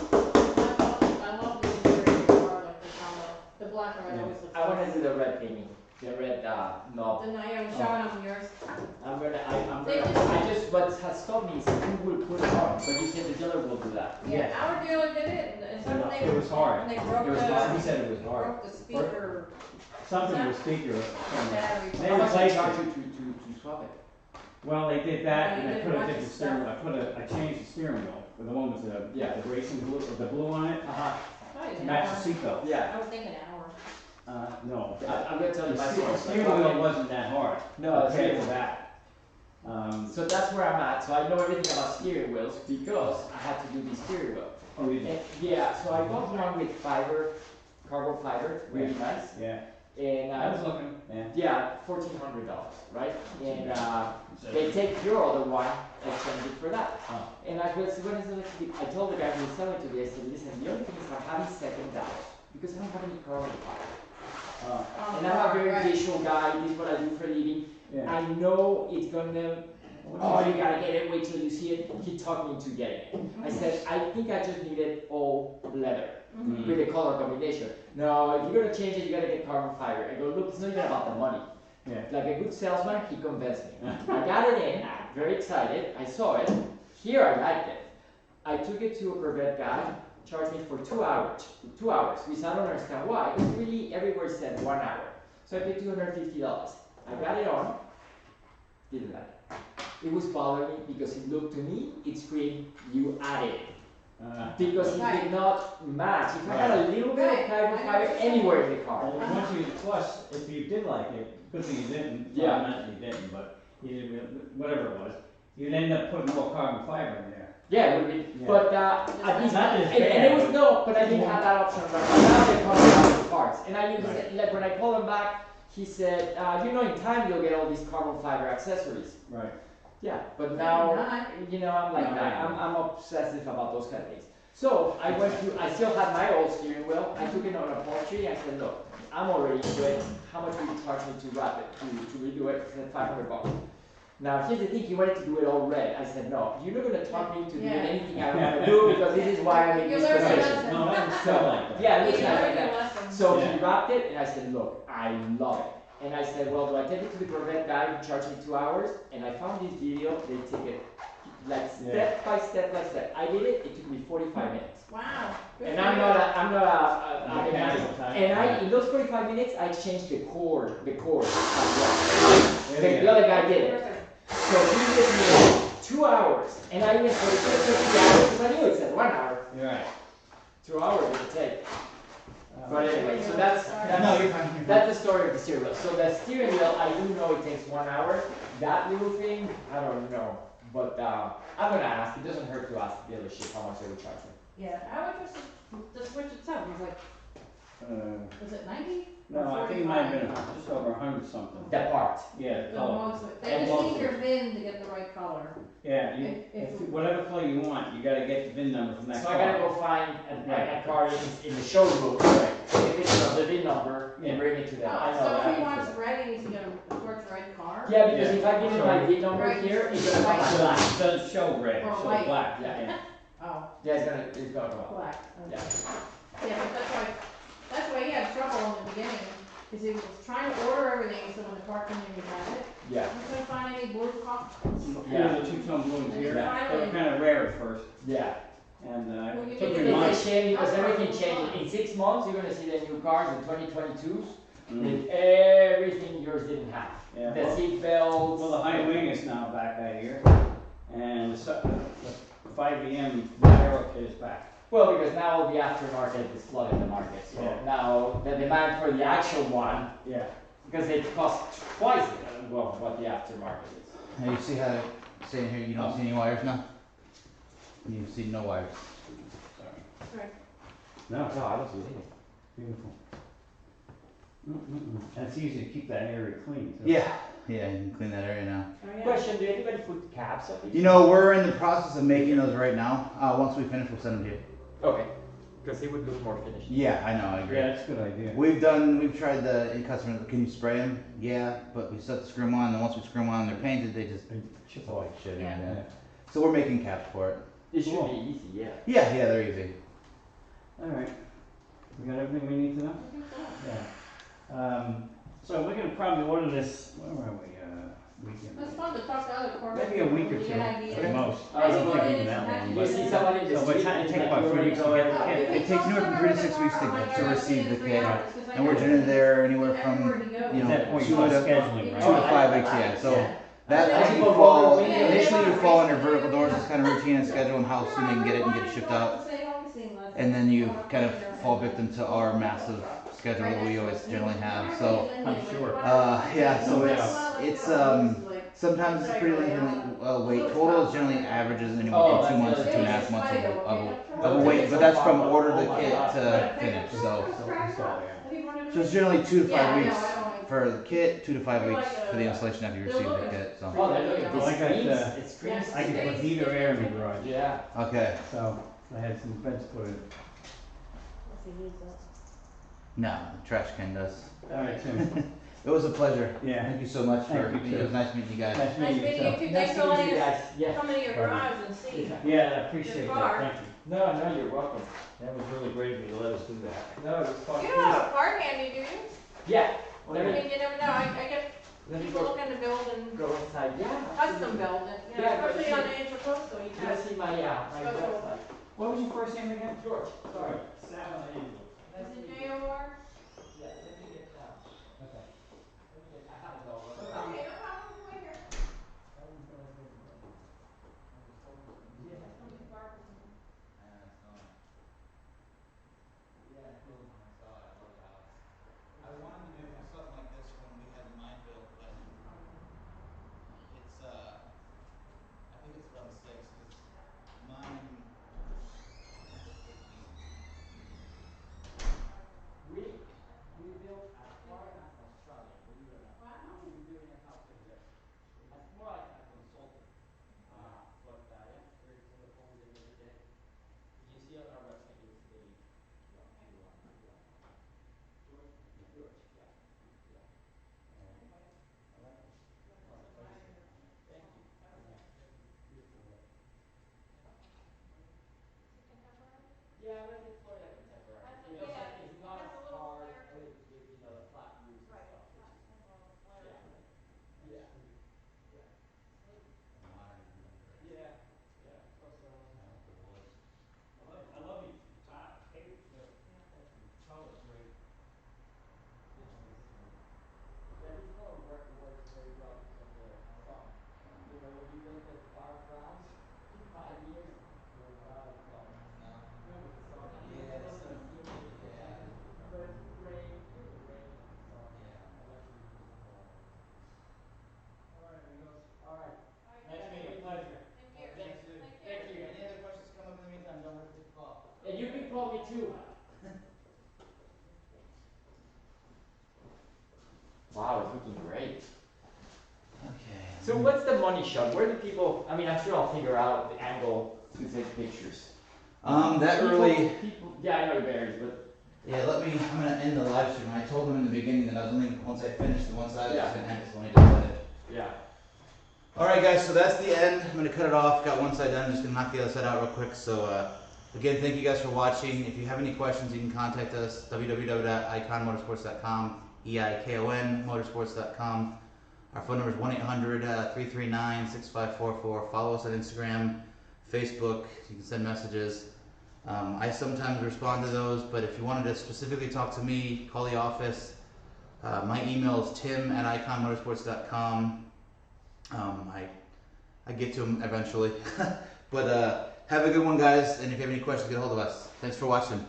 I love the interior car, like the combo. The black and red Yeah. always looks I want nice. to do the red painting. The red knob. The night I was showing them yours. I just, what has stopped me is who will put it on, but you said the dealer will do that. Yeah, Yes. our dealer did it, and so when they. It was hard. When they broke It was hard, he the, said it was hard. broke the speaker Something with speaker. battery. They How much they replaced charge it. you to swap it? Well, they did that, Yeah, and they I did put a a bunch of different steering stuff. wheel, I changed the steering wheel, but the one with Yeah. the racing blue, with the blue on it, Uh-huh. Probably to an match hour. the seatbelt. Yeah. I was thinking an hour. No. I'm gonna tell you my story. The steering wheel wasn't that hard. No, it's compared not. to that. So that's where I'm at. So I know everything about steering wheels because I had to do the steering wheel. Oh, you did? And, yeah, so I got one with fiber, carbon fiber, really nice. Yeah, and I was looking, yeah. yeah, $1,400, right? And they take your other one, exchange it for that. Oh. And I was, what is it? I told the guy who was selling it to me, I said, listen, the only thing is I'm having second doubts because I don't have any carbon fiber. And I'm a very visual guy. This is what I do for a living. Yeah. I know it's gonna. Oh, you gotta get it. Wait till you see it. He talked me into getting it. I said, I think I just needed all leather with the color combination. No, if you're gonna change it, you gotta get carbon fiber. I go, look, it's not even about the money. Yeah. Like a good salesman, he convinced me. I got it in. I'm very excited. I saw it. Here, I liked it. I took it to a Corvette guy. Charged me for 2 hours. 2 hours, which I don't understand why. Because really, everywhere said 1 hour. So I paid $250. I got it on. Didn't like it. It was bothering me because it looked to me, it screamed, you added it. Because it did not match. If I had a little bit of carbon fiber anywhere in the car. Well, once you, plus, if you did like it, good thing you didn't, Yeah. well, not that you didn't, but you did, whatever it was, you'd end up putting more carbon fiber in there. Yeah, it would be. Yeah. But at least, Not as and it was bad, no, but I didn't have that option right now. They call out the parts. And I knew, he Right. said, like when I called him back, he said, you know, in time you'll get all these carbon fiber accessories. Right. Yeah, but now, Not. you know, I'm like No, that. right. I'm obsessive about those kind of things. So I went through, I still had my old steering wheel. I took it on upholstery. I said, look, I'm already into it. How much will you charge me to wrap it, to redo it? He said, $500. Now, here's the thing, he wanted to do it all red. I said, no, you're not going to talk me into doing anything I want to do because this is why I'm in You this learned a position. lesson. No, that was still like that. Yeah, it You looks like learned that. a lesson. So Yeah. he wrapped it, and I said, look, I love it. And I said, well, do I take it to the Corvette guy who charged me 2 hours? And I found this video, they take it like step by step by step. I did it, it took me 45 minutes. Wow. Good And for I'm you. not a Mechanical mechanic. type. And I, in those 45 minutes, I changed the cord as well. There you The go. other guy did it. So he did me 2 hours. And I even for the first 2 hours, because I knew it said 1 hour. You're right. 2 hours it would take. But anyway, so No, you're fine. that's the story of the steering wheel. So the steering wheel, I do know it takes 1 hour. That little thing, I don't know. But I'm gonna ask. It doesn't hurt to ask the dealership how much they would charge me. Yeah, how much was the switch itself? It was like, was it 90? No, I think it might have been just over 100 something. The part. Yeah, the The color. most, they And just need most your of VIN to get the right color. Yeah, you, If- whatever color you want, you gotta get the VIN number from that So car. I gotta go find a car in the showroom. Right. Take a picture of the VIN number Yeah. and bring it to them. I Oh, know so if he that. wants red, he needs to get a torch red car? Yeah, because Yeah. if I give him my VIN number Right. here, it's gonna come Right. out So black. it doesn't show red, it Or shows white. black. Yeah. Oh, Yeah, it's gonna come out. black. Yeah. Yeah, but that's why he had trouble in the beginning, because he was trying to order everything, so when the car came in, he had it. Yeah. He couldn't find any blue cockpits. Here's the two-tone blues here, Yeah. they were kinda rare at first, Yeah. and, Well, you took need me to It's a months. shame because That's everything right. changes. In 6 months, you're gonna see the new cars, the 2022s, Mm. with everything yours didn't have. Yeah. The seat belts. Well, the high wing is now back out here, and the 5EM aero kit is back. Well, because now the aftermarket is flooding the market. So Yeah. now the demand for the actual one, Yeah. because it costs twice well what the aftermarket is. Now you see how it's saying here you don't see any wires now? You see no wires. Sorry. Right. No, I don't see it. Beautiful. And it's easy to keep that area clean, too. Yeah, yeah, you can clean that area now. Oh, yeah. Question: do anybody put caps on these? You know, we're in the process of making those right now. Once we finish, we'll send them to you. Okay. Because it would look more finished. Yeah, I know, I agree. Yeah, that's a good idea. We've tried the in customer. Can you spray them? Yeah, but we set the screw 'em on, and once we screw 'em on, and they're painted. They just chip away shit. Yeah. Yeah. So we're making caps for it. It should Cool. be easy, yeah. Yeah, yeah, they're easy. All right. We got everything we need to know? I think so. Yeah. So we're gonna probably order this, where are we, weekend? It's fun to talk to other Corvette Maybe a week or people, two, get ideas. at most. I I don't don't think think it even is that long, actually You but. see somebody in the So by the street, time it it's takes like about you 3 already weeks to know get it. the kit. It takes anywhere from 3 to 6 weeks to receive the kit, and we're doing it there anywhere from At that point, two you start to- scheduling, 2 right? to 5 weeks. Yeah, so that Yeah. you People fall roll in, initially you yeah. fall under vertical doors. It's kind of routine and schedule and how soon they can get it and get it shipped out, and then you kind of fall victim to our massive schedule that we always generally have. So I'm sure. yeah, so it's sometimes it's pretty lengthy wait. Total is generally averages anywhere from 2 months to 2.5 months of a wait, but that's from order the kit to finish. So So, yeah. do So it's we? generally 2 to 5 Yeah, I know, weeks I don't like- for the kit, 2 to 5 They're weeks like, for the installation after you they're receive the looking- kit. So Oh, they're looking, Yeah. it Like screams, that, it screams. Yeah. I can put heat or air in the garage. Yeah. okay, So I had some vents put in. If he needs that. no, the trash can does. All right, Tim. It was a pleasure. Yeah. Thank you so much for. Thank you, It was too. nice meeting you guys. Nice Nice meeting you. meeting you too. too, Nice thanks to for meet letting you us guys. Yeah. come into your Bye. garage and see. Yeah, I appreciate Your that, car. thank you. No, you're welcome. That was really brave of you to let us do that. No, it was fun. You don't have a car handy, do you? Yeah. I Let me, mean, you never know, I get let me people go, looking to build and go inside. Yeah. custom build and, you know, Yeah, but especially see- on the intercoastal, you You wanna have. see my, my Special. website? What was your first name again? George. Sorry. Sal Angel. Nice Is to it meet you. J-O-R? Yeah, let me get, Okay. let me get, I have it all. Okay, no problem, wait here. Yeah. Somebody's barking. Yeah. I wanted to do something like this when we had mine built, but it's I think it's around 6 because mine. We built a foreign and Australian, believe it or not. Wow. We've been doing it house over there. It's more like a consultant. But yeah, we're on the phone with them every day. You see on our website, you'll see the link. Yeah. George? George, yeah. Yeah. I like it. Thank you. Beautiful work. Yeah, but it's more like contemporary. That's You know, okay. so it's not That's as a little hard flare to it. with you know, the flat roofs and stuff, which is, yeah. Yeah. Yeah. Yeah, yeah, plus I love these papers, the color's great. yeah, this color works very well because of the sun. You know, when you make the dark browns in 5 years, they're not as dull. No, with the sun. I mean, it's not gonna see anything exactly, but rain, with the rain and the sun, I like to use this color. All right, amigos. All right. Nice meeting you, pleasure. Thank you. Thanks. Thank Thank you. Any other questions come up in the meantime, don't hesitate to call. And you can call me too. Wow, it's looking great. Okay. So what's the money shot? Where do people, I mean, I'm sure I'll figure out the angle to take pictures. That really. People, yeah, I know it varies, but Yeah, I'm gonna end the live stream. I told them in the beginning that I was only, once I finished the one side, I Yeah. was gonna end it, so I need to end it. yeah. Alright guys, so that's the end. I'm gonna cut it off. Got one side done, I'm just gonna knock the other side out real quick. So again, thank you guys for watching. If you have any questions, you can contact us, www.eikonmotorsports.com, EIKON motorsports.com. Our phone number is 1-800-339-6544. Follow us on Instagram, Facebook, you can send messages. I sometimes respond to those, but if you wanted to specifically talk to me, call the office. My email is tim@eikonmotorsports.com. I get to them eventually. But have a good one, guys, and if you have any questions, get a hold of us. Thanks for watching.